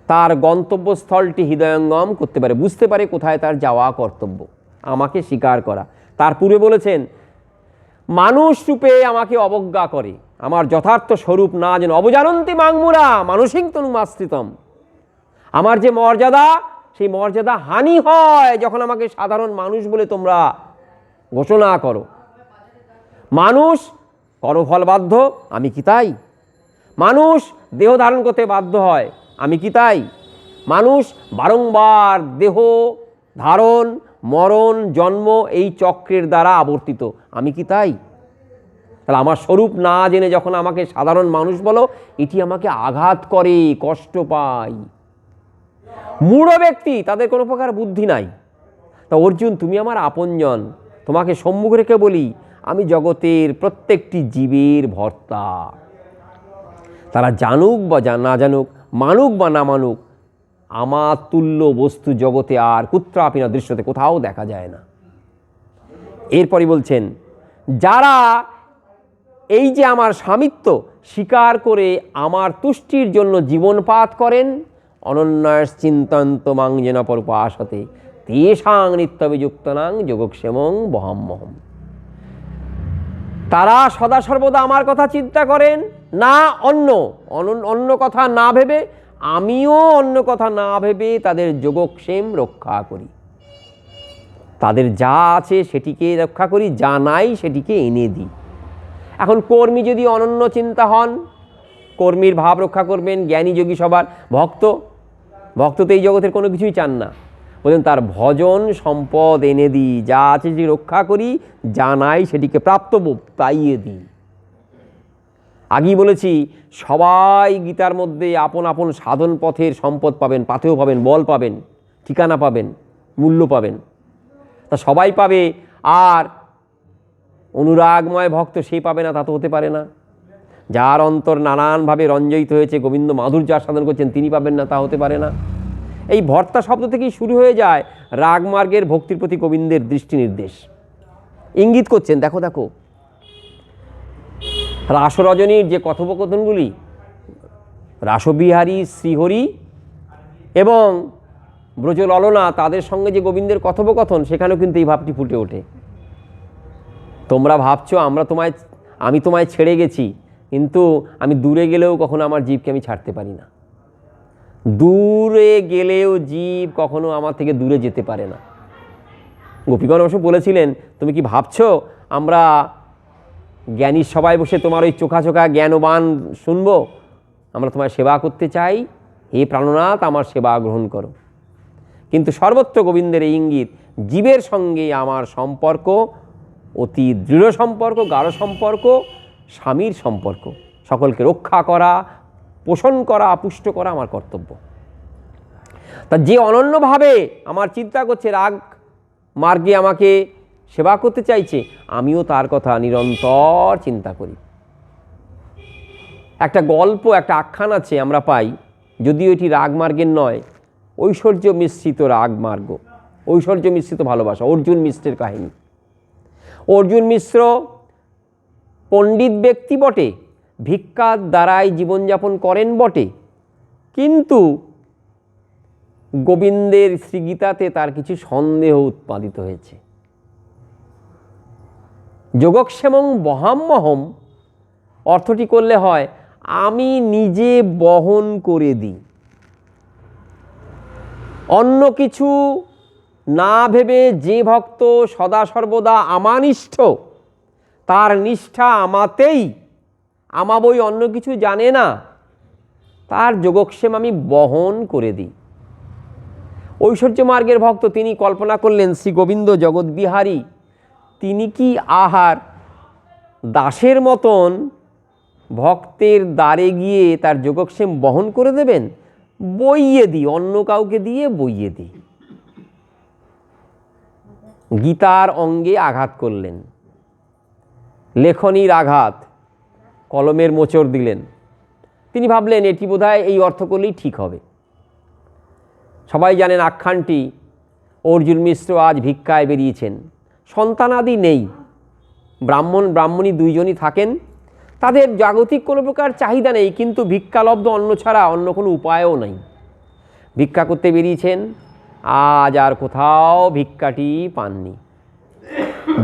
তার গন্তব্যস্থলটি হৃদয়ঙ্গম করতে পারে, বুঝতে পারে কোথায় তার যাওয়া কর্তব্য। আমাকে স্বীকার করা। তার পূর্বে বলেছেন মানুষ রূপে আমাকে অবজ্ঞা করে, আমার যথার্থ স্বরূপ না যেন অবজানন্তি মাংমুরা মানসিং তনুমাশ্রিতম। আমার যে মর্যাদা, সেই মর্যাদা হানি হয় যখন আমাকে সাধারণ মানুষ বলে তোমরা ঘোষণা করো। মানুষ কর্মফল বাধ্য, আমি কি তাই? মানুষ দেহ ধারণ করতে বাধ্য হয়, আমি কি তাই? মানুষ বারংবার দেহ ধারণ, মরণ, জন্ম এই চক্রের দ্বারা আবর্তিত, আমি কি তাই? তাহলে আমার স্বরূপ না জেনে যখন আমাকে সাধারণ মানুষ বলো, এটি আমাকে আঘাত করে, কষ্ট পাই। মূঢ় ব্যক্তি, তাদের কোনো প্রকার বুদ্ধি নাই। তা অর্জুন, তুমি আমার আপনজন, তোমাকে সম্মুখ রেখে বলি আমি জগতের প্রত্যেকটি জীবের ভর্তা। তারা জানুক বা না জানুক, মানুক বা না মানুক, আমার তুল্য বস্তু জগতে আর কুত্রাপি না দৃশ্যতে, কোথাও দেখা যায় না। এরপরই বলছেন, যারা এই যে আমার স্বামিত্ব স্বীকার করে আমার তুষ্টির জন্য জীবনপাত করেন, অনন্যাস চিন্তন্ত মাং যেন পরোপাসতে তেষাং নিত্যবিযুক্তনাং যোগক্ষেমং বহাম্যহম। তারা সদা সর্বদা আমার কথা চিন্তা করেন, না অন্য কথা না ভেবে, আমিও অন্য কথা না ভেবে তাদের যোগক্ষেম রক্ষা করি। তাদের যা আছে সেটিকে রক্ষা করি, যা নাই সেটিকে এনে দিই। এখন কর্মী যদি অনন্য চিন্তা হন, কর্মীর ভাব রক্ষা করবেন। জ্ঞানী যোগী সবার ভক্ত তো এই জগতের কোনো কিছুই চান না, বলেন তার ভজন সম্পদ এনে দিই, যা আছে সেটি রক্ষা করি, যা নাই সেটিকে প্রাপ্ত পাইয়ে দিই। আগেই বলেছি, সবাই গীতার মধ্যে আপন আপন সাধন পথের সম্পদ পাবেন, পাথেয় পাবেন, বল পাবেন, ঠিকানা পাবেন, মূল্য পাবেন। তা সবাই পাবে, আর অনুরাগময় ভক্ত সে পাবে না, তা তো হতে পারে না। যার অন্তর নানানভাবে রঞ্জিত হয়েছে, গোবিন্দ মাধুর্য আস্বাদন করছেন, তিনি পাবেন না, তা হতে পারে না। এই ভর্তা শব্দ থেকেই শুরু হয়ে যায় রাগমার্গের ভক্তির প্রতি গোবিন্দের দৃষ্টি নির্দেশ। ইঙ্গিত করছেন, দেখো দেখো রাসরজনীর যে কথোপকথনগুলি, রাসবিহারী শ্রীহরি এবং ব্রজললনা তাদের সঙ্গে যে গোবিন্দের কথোপকথন, সেখানেও কিন্তু এই ভাবটি ফুটে ওঠে। তোমরা ভাবছো আমি তোমায় ছেড়ে গেছি, কিন্তু আমি দূরে গেলেও কখনো আমার জীবকে আমি ছাড়তে পারি না। দূরে গেলেও জীব কখনো আমার থেকে দূরে যেতে পারে না। গোপীগণ অবশ্য বলেছিলেন, তুমি কি ভাবছো আমরা জ্ঞানীর সবাই বসে তোমার ওই চোখা চোখা জ্ঞানবান শুনবো? আমরা তোমায় সেবা করতে চাই, হে প্রাণনাথ আমার সেবা গ্রহণ করো। কিন্তু সর্বত্র গোবিন্দের এই ইঙ্গিত, জীবের সঙ্গে আমার সম্পর্ক অতি দৃঢ় সম্পর্ক, গাঢ় সম্পর্ক, স্বামীর সম্পর্ক। সকলকে রক্ষা করা, পোষণ করা, পুষ্ট করা আমার কর্তব্য। তা যে অনন্যভাবে আমার চিন্তা করছে, রাগ মার্গে আমাকে সেবা করতে চাইছে, আমিও তার কথা নিরন্তর চিন্তা করি। একটা গল্প, একটা আখ্যান আছে আমরা পাই, যদিও এটি রাগমার্গের নয়, ঐশ্বর্য মিশ্রিত রাগমার্গ, ঐশ্বর্য মিশ্রিত ভালোবাসা, অর্জুন মিশ্রের কাহিনী। অর্জুন মিশ্র পণ্ডিত ব্যক্তি বটে, ভিক্ষার দ্বারাই জীবনযাপন করেন বটে, কিন্তু গোবিন্দের শ্রীগীতাতে তার কিছু সন্দেহ উৎপাদিত হয়েছে। যোগক্ষেমং বহাম্যহম অর্থটি করলে হয়, আমি নিজে বহন করে দিই। অন্য কিছু না ভেবে যে ভক্ত সদা সর্বদা আমানিষ্ঠ, তার নিষ্ঠা আমাতেই, বই অন্য কিছু জানে না, তার যোগক্ষেম আমি বহন করে দিই। ঐশ্বর্য মার্গের ভক্ত তিনি কল্পনা করলেন, শ্রী গোবিন্দ জগৎবিহারী তিনি কি আহার দাসের মতন ভক্তের দ্বারে গিয়ে তার যোগক্ষেম বহন করে দেবেন? বইয়ে দিই, অন্য কাউকে দিয়ে বইয়ে দিই। গীতার অঙ্গে আঘাত করলেন, লেখনীর আঘাত, কলমের মোচড় দিলেন। তিনি ভাবলেন এটি বোধহয় এই অর্থ করলেই ঠিক হবে। সবাই জানেন আখ্যানটি, অর্জুন মিশ্র আজ ভিক্ষায় বেরিয়েছেন, সন্তানাদি নেই, ব্রাহ্মণী দুইজনই থাকেন, তাদের জাগতিক কোনো প্রকার চাহিদা নেই, কিন্তু ভিক্ষালব্ধ অন্ন ছাড়া অন্য কোনো উপায়ও নেই। ভিক্ষা করতে বেরিয়েছেন, আজ আর কোথাও ভিক্ষাটি পাননি।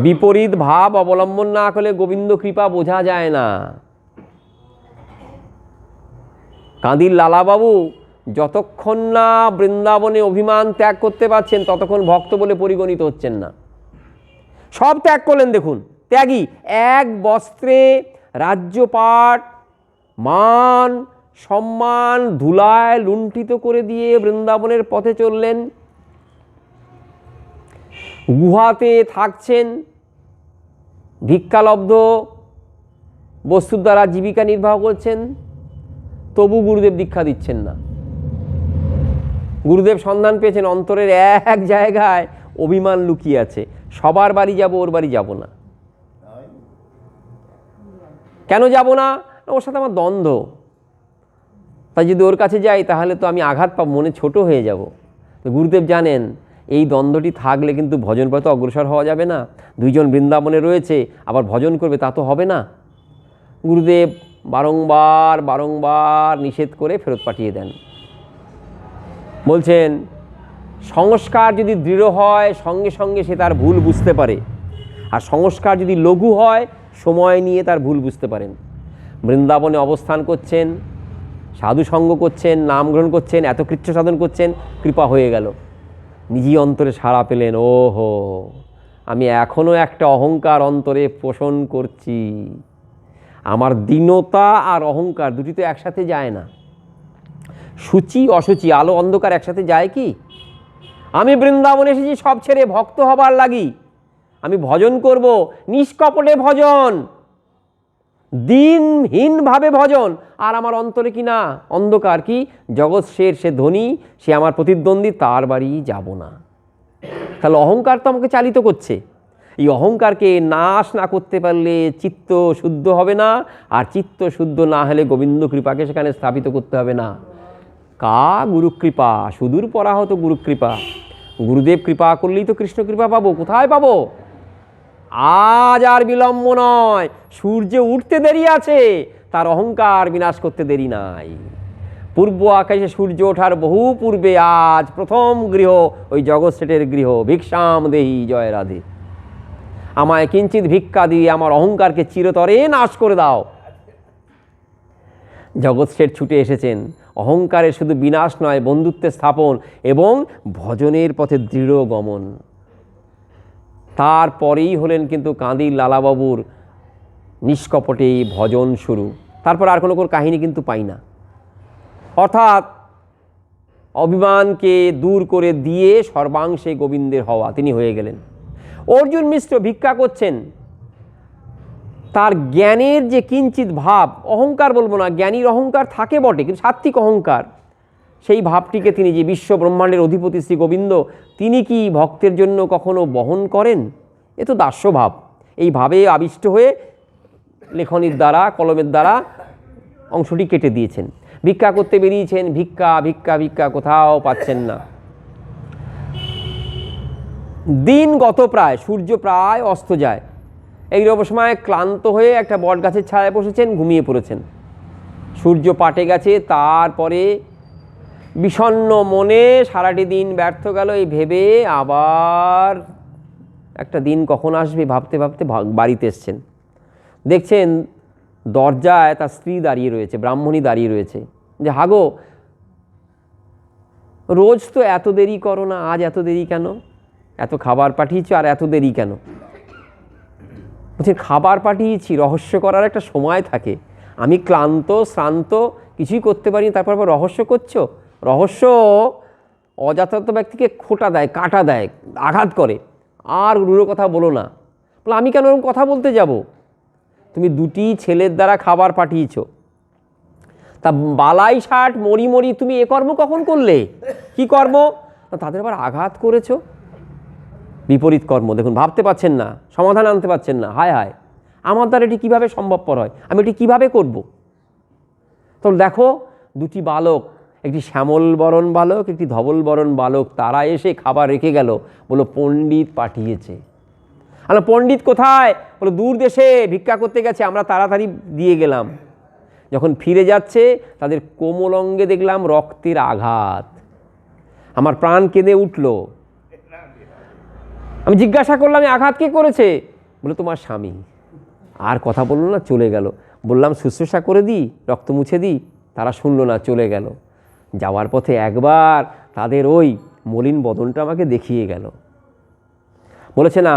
বিপরীত ভাব অবলম্বন না করলে গোবিন্দ কৃপা বোঝা যায় না। কাঁদির লালাবাবু যতক্ষণ না বৃন্দাবনে অভিমান ত্যাগ করতে পারছেন, ততক্ষণ ভক্ত বলে পরিগণিত হচ্ছেন না। সব ত্যাগ করলেন, দেখুন ত্যাগী, এক বস্ত্রে রাজ্যপাট, মান সম্মান ধুলায় লুণ্ঠিত করে দিয়ে বৃন্দাবনের পথে চললেন। গুহাতে থাকছেন, ভিক্ষালব্ধ বস্তুর দ্বারা জীবিকা নির্বাহ করছেন, তবু গুরুদেব দীক্ষা দিচ্ছেন না। গুরুদেব সন্ধান পেয়েছেন অন্তরের এক জায়গায় অভিমান লুকিয়ে আছে, সবার বাড়ি যাব, ওর বাড়ি যাব না। কেন যাব না? ওর সাথে আমার দ্বন্দ্ব। তাই যদি ওর কাছে যাই তাহলে তো আমি আঘাত পাবো, মনে ছোট হয়ে যাব। তো গুরুদেব জানেন এই দ্বন্দ্বটি থাকলে কিন্তু ভজন পথে অগ্রসর হওয়া যাবে না। দুইজন বৃন্দাবনে রয়েছে, আবার ভজন করবে তা তো হবে না। গুরুদেব বারংবার বারংবার নিষেধ করে ফেরত পাঠিয়ে দেন। বলছেন সংস্কার যদি দৃঢ় হয় সঙ্গে সঙ্গে সে তার ভুল বুঝতে পারে, আর সংস্কার যদি লঘু হয় সময় নিয়ে তার ভুল বুঝতে পারেন। বৃন্দাবনে অবস্থান করছেন, সাধু সঙ্গ করছেন, নাম গ্রহণ করছেন, এত কৃচ্ছ সাধন করছেন, কৃপা হয়ে গেল। নিজেই অন্তরে সাড়া পেলেন, ওহো আমি এখনও একটা অহংকার অন্তরে পোষণ করছি। আমার দীনতা আর অহংকার দুটি তো একসাথে যায় না। সূচি অসুচি, আলো অন্ধকার একসাথে যায় কি? আমি বৃন্দাবনে এসেছি সব ছেড়ে ভক্ত হবার লাগি। আমি ভজন করব, নিষ্কপটে ভজন, দিনহীনভাবে ভজন, আর আমার অন্তরে কি না অন্ধকার। কি? জগৎ সে ধনী, সে আমার প্রতিদ্বন্দ্বী, তার বাড়ি যাব না। তাহলে অহংকার তো আমাকে চালিত করছে। এই অহংকারকে নাশ না করতে পারলে চিত্ত শুদ্ধ হবে না, আর চিত্ত শুদ্ধ না হলে গোবিন্দ কৃপাকে সেখানে স্থাপিত করতে হবে না। গুরুকৃপা, সুদূর পরাহত গুরুকৃপা। গুরুদেব কৃপা করলেই তো কৃষ্ণ কৃপা পাবো। কোথায় পাবো? আজ আর বিলম্ব নয়, সূর্য উঠতে দেরি আছে, তার অহংকার বিনাশ করতে দেরি নাই। পূর্ব আকাশে সূর্য ওঠার বহু পূর্বে আজ প্রথম গৃহ ওই জগৎ শেঠের গৃহ। ভিক্ষাম দেহি জয় রাধে। আমায় কিঞ্চিত ভিক্ষা দিয়ে আমার অহংকারকে চিরতরে নাশ করে দাও। জগৎ শেঠ ছুটে এসেছেন অহংকারের শুধু বিনাশ নয়, বন্ধুত্বের স্থাপন এবং ভজনের পথে দৃঢ় গমন। তারপরেই হলেন কিন্তু কাঁদির লালাবাবুর নিষ্কপটে ভজন শুরু। তারপর আর কোনো কাহিনী কিন্তু পাই না। অর্থাৎ অভিমানকে দূর করে দিয়ে সর্বাংশে গোবিন্দের হওয়া, তিনি হয়ে গেলেন। অর্জুন মিশ্র ভিক্ষা করছেন, তার জ্ঞানের যে কিঞ্চিত ভাব, অহংকার বলবো না, জ্ঞানীর অহংকার থাকে বটে, কিন্তু সাত্ত্বিক অহংকার, সেই ভাবটিকে তিনি যে বিশ্ব ব্রহ্মাণ্ডের অধিপতি শ্রী গোবিন্দ, তিনি কি ভক্তের জন্য কখনো বহন করেন? এ তো দাস্যভাব। এই ভাবে আবিষ্ট হয়ে লেখনির দ্বারা, কলমের দ্বারা অংশটি কেটে দিয়েছেন। ভিক্ষা করতে বেরিয়েছেন, ভিক্ষা ভিক্ষা ভিক্ষা, কোথাও পাচ্ছেন না। দিন গত প্রায়, সূর্য প্রায় অস্ত যায়। এই সময় ক্লান্ত হয়ে একটা বট গাছের ছায়ায় বসেছেন, ঘুমিয়ে পড়েছেন। সূর্য পাটে গেছে, তারপরে বিষণ্ণ মনে সারাটি দিন ব্যর্থ গেল এই ভেবে আবার একটা দিন কখন আসবে ভাবতে ভাবতে বাড়িতে এসছেন। দেখছেন দরজায় তার স্ত্রী দাঁড়িয়ে রয়েছে, ব্রাহ্মণী দাঁড়িয়ে রয়েছে, যে হাগো রোজ তো এত দেরি করো না, আজ এত দেরি কেন? এত খাবার পাঠিয়েছ আর এত দেরি কেন? বলছে খাবার পাঠিয়েছি, রহস্য করার একটা সময় থাকে। আমি ক্লান্ত শ্রান্ত, কিছুই করতে পারি, তারপর আবার রহস্য করছো? রহস্য অযথার্থ ব্যক্তিকে খোঁটা দেয়, কাটা দেয়, আঘাত করে। আর রুড়ো কথা বলো না। বলে আমি কেন ওরকম কথা বলতে যাব? তুমি দুটি ছেলের দ্বারা খাবার পাঠিয়েছ, তা বালাই ষাট মরি মরি তুমি এ কর্ম কখন করলে? কি কর্ম? তাদের আবার আঘাত করেছো, বিপরীত কর্ম। দেখুন, ভাবতে পাচ্ছেন না, সমাধান আনতে পাচ্ছেন না। হায় হায়, আমার দ্বারা এটি কীভাবে সম্ভবপর হয়? আমি এটি কীভাবে করব? তো দেখো দুটি বালক, একটি শ্যামল বরণ বালক, একটি ধবল বরণ বালক, তারা এসে খাবার রেখে গেল। বলো পণ্ডিত পাঠিয়েছে। আলো পণ্ডিত কোথায়? বলো দূর দেশে ভিক্ষা করতে গেছে, আমরা তাড়াতাড়ি দিয়ে গেলাম। যখন ফিরে যাচ্ছে তাদের কোমল অঙ্গে দেখলাম রক্তের আঘাত। আমার প্রাণ কেঁদে উঠল। আমি জিজ্ঞাসা করলাম এই আঘাত কে করেছে? বলে তোমার স্বামী। আর কথা বললো না, চলে গেল। বললাম শুশ্রূষা করে দিই, রক্ত মুছে দিই, তারা শুনলো না, চলে গেল। যাওয়ার পথে একবার তাদের ওই মলিন বদনটা আমাকে দেখিয়ে গেল। বলেছে না,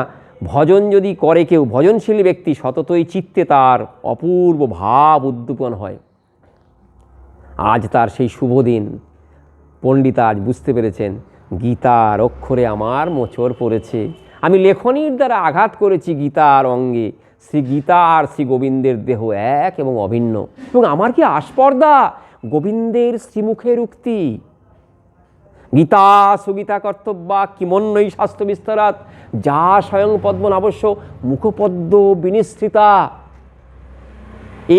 ভজন যদি করে কেউ, ভজনশীল ব্যক্তি, সততই চিত্তে তার অপূর্ব ভাব উদ্দীপন হয়। আজ তার সেই শুভ দিন। পণ্ডিত আজ বুঝতে পেরেছেন গীতার অক্ষরে আমার মোচড় পড়েছে। আমি লেখনীর দ্বারা আঘাত করেছি গীতার অঙ্গে। শ্রী গীতা আর শ্রী গোবিন্দের দেহ এক এবং অভিন্ন। এবং আমার কি আস্পর্ধা গোবিন্দের শ্রীমুখের উক্তি, গীতা সুগীতা কর্তব্যা কিমন্যই শাস্ত্র বিস্তারাত, যা স্বয়ং পদ্মনাভস্য মুখপদ্ম বিনিসৃতা।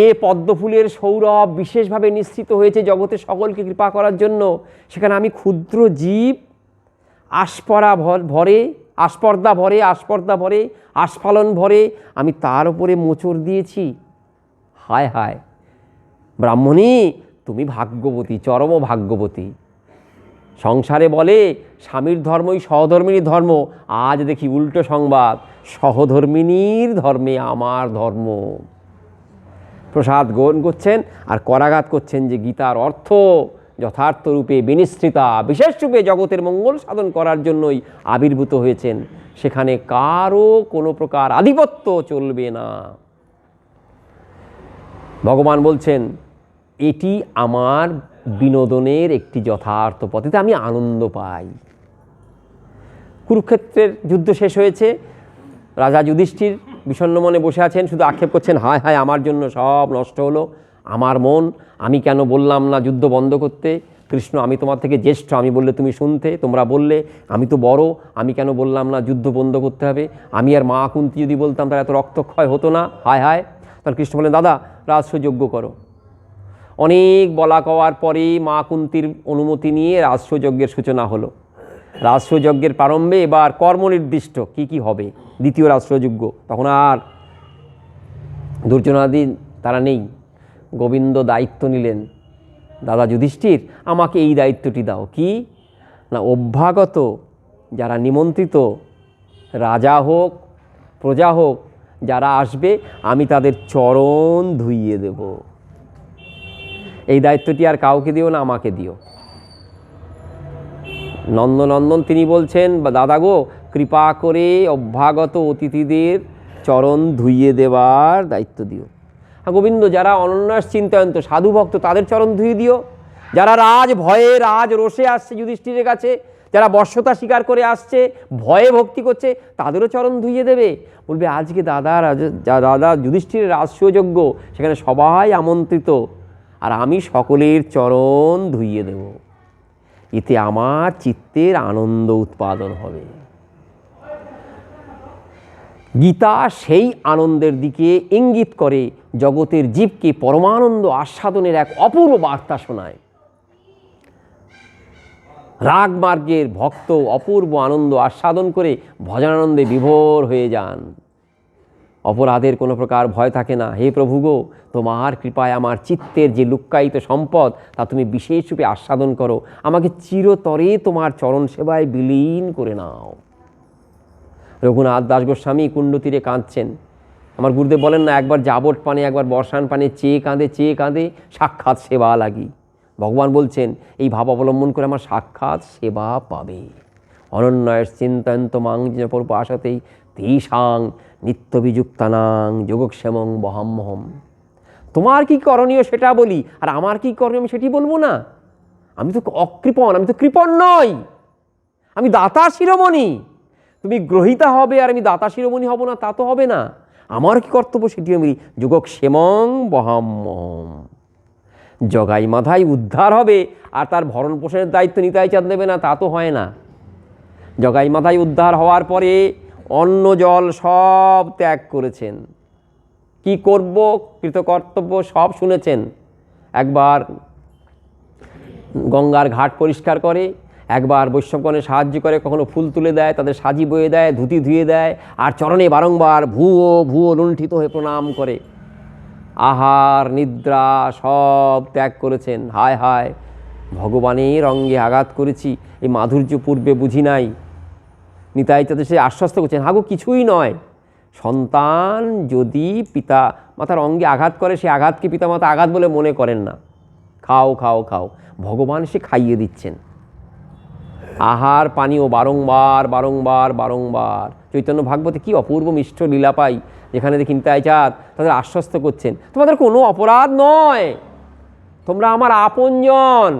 এ পদ্মফুলের সৌরভ বিশেষভাবে নিঃসৃত হয়েছে জগতে সকলকে কৃপা করার জন্য। সেখানে আমি ক্ষুদ্র জীব, আস্পর্ধা ভরে আস্ফালন ভরে আমি তার উপরে মোচড় দিয়েছি। হায় হায় ব্রাহ্মণী, তুমি ভাগ্যবতী, চরম ভাগ্যবতী। সংসারে বলে স্বামীর ধর্মই সহধর্মিনীর ধর্ম, আজ দেখি উল্টো সংবাদ, সহধর্মিনীর ধর্মে আমার ধর্ম। প্রসাদ গ্রহণ করছেন আর করাঘাত করছেন যে গীতার অর্থ যথার্থ রূপে বিনিশ্চিতা, বিশেষ রূপে জগতের মঙ্গল সাধন করার জন্যই আবির্ভূত হয়েছেন। সেখানে কারও কোনো প্রকার আধিপত্য চলবে না। ভগবান বলছেন এটি আমার বিনোদনের একটি যথার্থ পথ, এতে আমি আনন্দ পাই। কুরুক্ষেত্রের যুদ্ধ শেষ হয়েছে, রাজা যুধিষ্ঠির বিষণ্ণ মনে বসে আছেন, শুধু আক্ষেপ করছেন, হায় হায় আমার জন্য সব নষ্ট হলো, আমার মন, আমি কেন বললাম না যুদ্ধ বন্ধ করতে? কৃষ্ণ, আমি তোমার থেকে জ্যেষ্ঠ, আমি বললে তুমি শুনতে, তোমরা বললে, আমি তো বড়, আমি কেন বললাম না যুদ্ধ বন্ধ করতে হবে? আমি আর মা কুন্তী যদি বলতাম তার এত রক্তক্ষয় হতো না, হায় হায়। তখন কৃষ্ণ বললেন, দাদা রাজসযজ্ঞ করো। অনেক বলা কওয়ার পরে মা কুন্তীর অনুমতি নিয়ে রাজসযজ্ঞের সূচনা হলো। রাজসযজ্ঞের প্রারম্ভে এবার কর্মনির্দিষ্ট কি কি হবে, দ্বিতীয় রাজসযজ্ঞ। তখন আর দুর্যোধনাদি তারা নেই। গোবিন্দ দায়িত্ব নিলেন, দাদা যুধিষ্ঠির আমাকে এই দায়িত্বটি দাও। কি না, অভ্যাগত যারা নিমন্ত্রিত, রাজা হোক প্রজা হোক, যারা আসবে আমি তাদের চরণ ধুইয়ে দেব। এই দায়িত্বটি আর কাউকে দিও না, আমাকে দিও। নন্দনন্দন তিনি বলছেন, দাদা গো, কৃপা করে অভ্যাগত অতিথিদের চরণ ধুইয়ে দেওয়ার দায়িত্ব দিও। গোবিন্দ, যারা অনন্যাস চিন্তায়ন্ত সাধু ভক্ত তাদের চরণ ধুয়ে দিও। যারা রাজ ভয়ে রাজ রোষে আসছে যুধিষ্ঠিরের কাছে, যারা বর্ষতা স্বীকার করে আসছে, ভয়ে ভক্তি করছে, তাদেরও চরণ ধুইয়ে দেবে। বলবে আজকে দাদা যুধিষ্ঠিরের রাজসযজ্ঞ, সেখানে সবাই আমন্ত্রিত, আর আমি সকলের চরণ ধুইয়ে দেব। এতে আমার চিত্তের আনন্দ উৎপাদন হবে। গীতা সেই আনন্দের দিকে ইঙ্গিত করে, জগতের জীবকে পরমানন্দ আস্বাদনের এক অপূর্ব বার্তা শোনায়। রাগ মার্গের ভক্ত অপূর্ব আনন্দ আস্বাদন করে ভজনানন্দে বিভোর হয়ে যান। অপরাধের কোনো প্রকার ভয় থাকে না। হে প্রভু গো, তোমার কৃপায় আমার চিত্তের যে লুক্কায়িত সম্পদ তা তুমি বিশেষরূপে আস্বাদন করো, আমাকে চিরতরে তোমার চরণ সেবায় বিলীন করে নাও। রঘুনাথ দাস গোস্বামী কুণ্ড তীরে কাঁদছেন। আমার গুরুদেব বলেন না, একবার জাবট পানে একবার বর্ষান পানে চেয়ে কাঁদে সাক্ষাৎ সেবা লাগি। ভগবান বলছেন এই ভাব অবলম্বন করে আমার সাক্ষাৎ সেবা পাবে। অনন্যয়ের চিন্তয়ন্ত মাং পর্ব আসাতেই তেষাং নিত্যবিযুক্তানাং যোগক্ষেমং বহাম্যহম। তোমার কি করণীয় সেটা বলি, আর আমার কি করণীয় আমি সেটি বলবো না? আমি তো অকৃপণ, আমি তো কৃপণ নই, আমি দাতা শিরোমণি। তুমি গ্রহিতা হবে আর আমি দাতা শিরোমণি হব না, তা তো হবে না। আমার কি কর্তব্য সেটি আমি যোগক্ষেমং বহাম্যহম। জগাই মাধাই উদ্ধার হবে আর তার ভরণ পোষণের দায়িত্ব নিতাই চাঁদ দেবে না, তা তো হয় না। জগাই মাধাই উদ্ধার হওয়ার পরে অন্ন জল সব ত্যাগ করেছেন। কি করব, কৃতকর্তব্য সব শুনেছেন। একবার গঙ্গার ঘাট পরিষ্কার করে, একবার বৈষ্ণবগণে সাহায্য করে, কখনো ফুল তুলে দেয়, তাদের সাজি বয়ে দেয়, ধুতি ধুয়ে দেয়, আর চরণে বারংবার ভুয়ো লুণ্ঠিত হয়ে প্রণাম করে। আহার নিদ্রা সব ত্যাগ করেছেন। হায় হায়, ভগবানের অঙ্গে আঘাত করেছি, এই মাধুর্য পূর্বে বুঝি নাই। নিতাই তাদের সে আশ্বস্ত করছেন, হাগো কিছুই নয়। সন্তান যদি পিতা মাতার অঙ্গে আঘাত করে, সে আঘাতকে পিতামাতা আঘাত বলে মনে করেন না। খাও খাও খাও, ভগবান সে খাইয়ে দিচ্ছেন। আহার পানীয় বারংবার বারংবার বারংবার। চৈতন্য ভাগবতে কি অপূর্ব মিষ্ট লীলা পাই, যেখানে দেখি নিতাই চাঁদ তাদের আশ্বস্ত করছেন, তোমাদের কোনো অপরাধ নয়, তোমরা আমার আপনজন।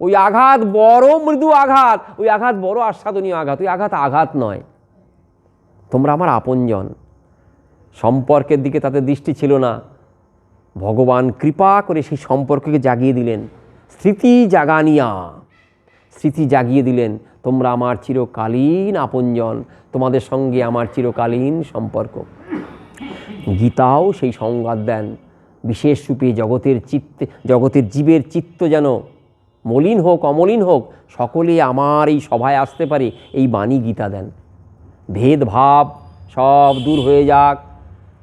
ওই আঘাত বড় মৃদু আঘাত, ওই আঘাত বড় আস্বাদনীয় আঘাত, ওই আঘাত নয়, তোমরা আমার আপনজন। সম্পর্কের দিকে তাদের দৃষ্টি ছিল না। ভগবান কৃপা করে সেই সম্পর্ককে জাগিয়ে দিলেন। স্মৃতি জাগিয়ে দিলেন, তোমরা আমার চিরকালীন আপনজন, তোমাদের সঙ্গে আমার চিরকালীন সম্পর্ক। গীতাও সেই সংবাদ দেন, বিশেষ রূপে জগতের জীবের চিত্ত যেন মলিন হোক অমলিন হোক, সকলে আমার এই সভায় আসতে পারে, এই বাণী গীতা দেন। ভেদভাব সব দূর হয়ে যাক,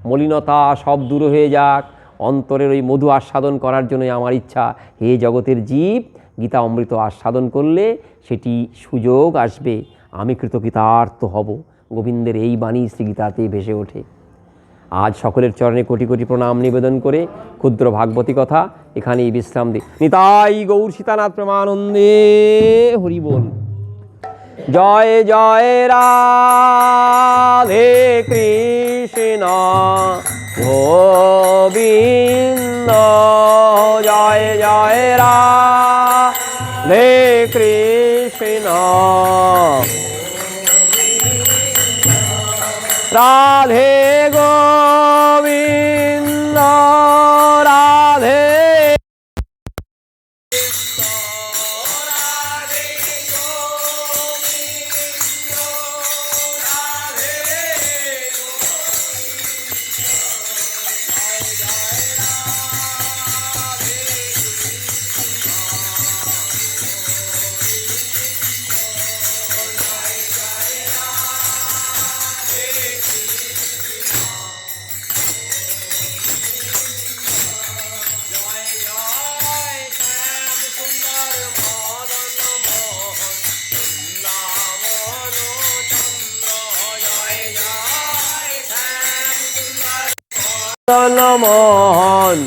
মলিনতা সব দূর হয়ে যাক, অন্তরের ওই মধু আস্বাদন করার জন্যই আমার ইচ্ছা। হে জগতের জীব, গীতা অমৃত আস্বাদন করলে সেটি সুযোগ আসবে, আমি কৃতকৃতার্থ হব। গোবিন্দের এই বাণী শ্রীগীতাতে ভেসে ওঠে। আজ সকলের চরণে কোটি কোটি প্রণাম নিবেদন করে ক্ষুদ্র ভাগবতী কথা এখানেই বিশ্রাম দিই। নিতাই গৌর সীতানাথ প্রেমানন্দে হরি বল। জয় জয় রাধে কৃষ্ণ গোবিন্দ, জয় জয় রাধে কৃষ্ণ রাধে গোবিন্দ, রাধে মোহন,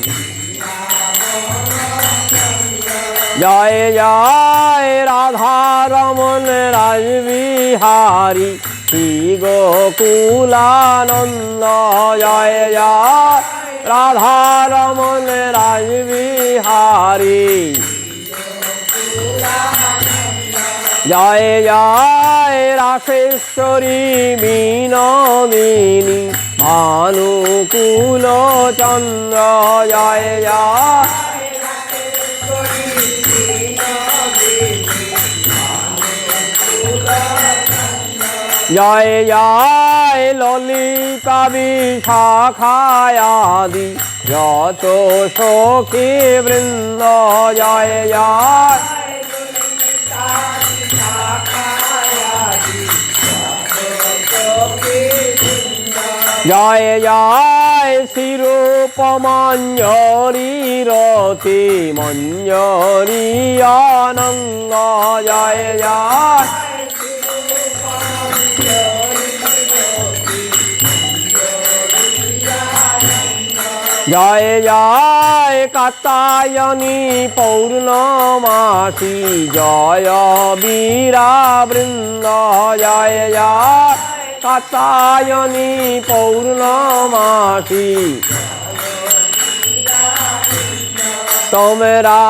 জয় জয় রাধা রমন রাসবিহারী শ্রী গোকুলানন্দ, জয় জয় রাধা রমন রাসবিহারী, জয় জয় রাসেশ্বরী বিনোদিনী ভানুকুল চন্দ্র, জয় জয় জয় জয় ললিতা বিশাখায়াদি যত সখী বৃন্দ, জয় জয় জয় জয় শিরূপমঞ্জরি রতি মঞ্জরি অনঙ্গ, জয় জয় জয় জয় কাত্যায়নী পৌর্ণমাসী জয় বীরা বৃন্দ, জয় জয় কাত্যায়নী পৌর্ণমাসী, তোমরা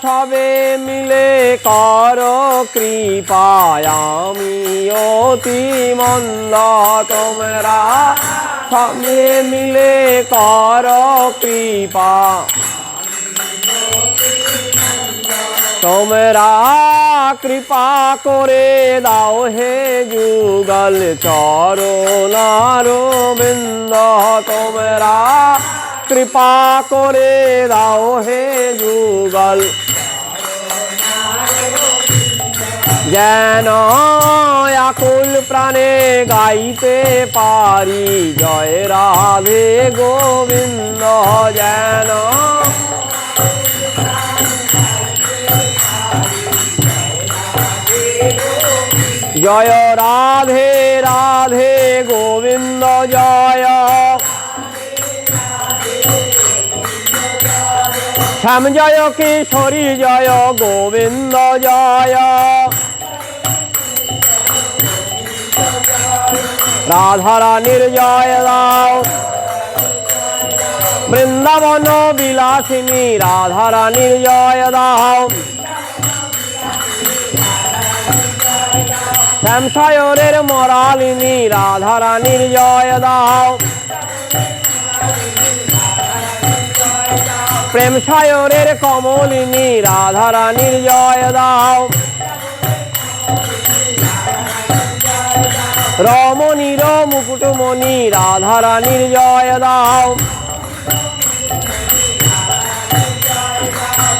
সবে মিলে করো কৃপায় আমি অতি মন্দ, তোমরা সবে মিলে করো কৃপা, তোমরা কৃপা করে দাও হে যুগল চরণারবিন্দ, তোমরা কৃপা করে দাও হে যুগল, যেন আকুল প্রাণে গাইতে পারি জয় রাধে গোবিন্দ, যেন জয় রাধে রাধে গোবিন্দ, জয় শ্যাম জয় কিশোরী জয় গোবিন্দ, জয় রাধারানীর জয় দাও, বৃন্দাবন বিলাসিনী রাধারানীর জয় দাও, শ্যামসায়রের মরালিনী রাধারানীর জয় দাও, প্রেম সায়রের কমলিনী রাধারানীর জয় দাও, রমণীর মুকুটমণি রাধারানীর জয় দাও,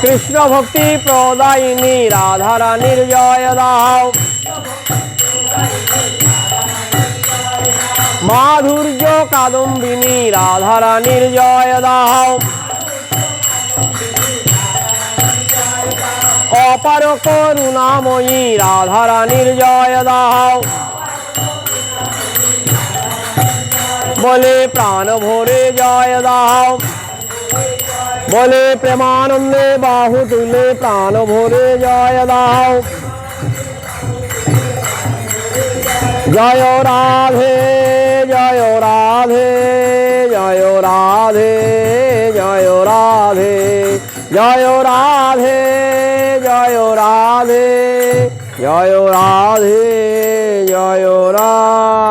কৃষ্ণ ভক্তি প্রদায়িনী রাধা রানীর জয় দাও, মাধুর্য কাদম্বিনী রাধা রানীর জয় দাও, অপার করুণাময়ী রাধা রানীর জয় দাও, বলে প্রাণ ভরে জয় দাও, বলে প্রেমানন্দে বাহু তুলে প্রাণ ভরে জয় দাও। জয় রাধে জয় রাধে জয় রাধে জয় রাধে জয় রাধে জয় রাধে জয় রাধে জয় রাধে।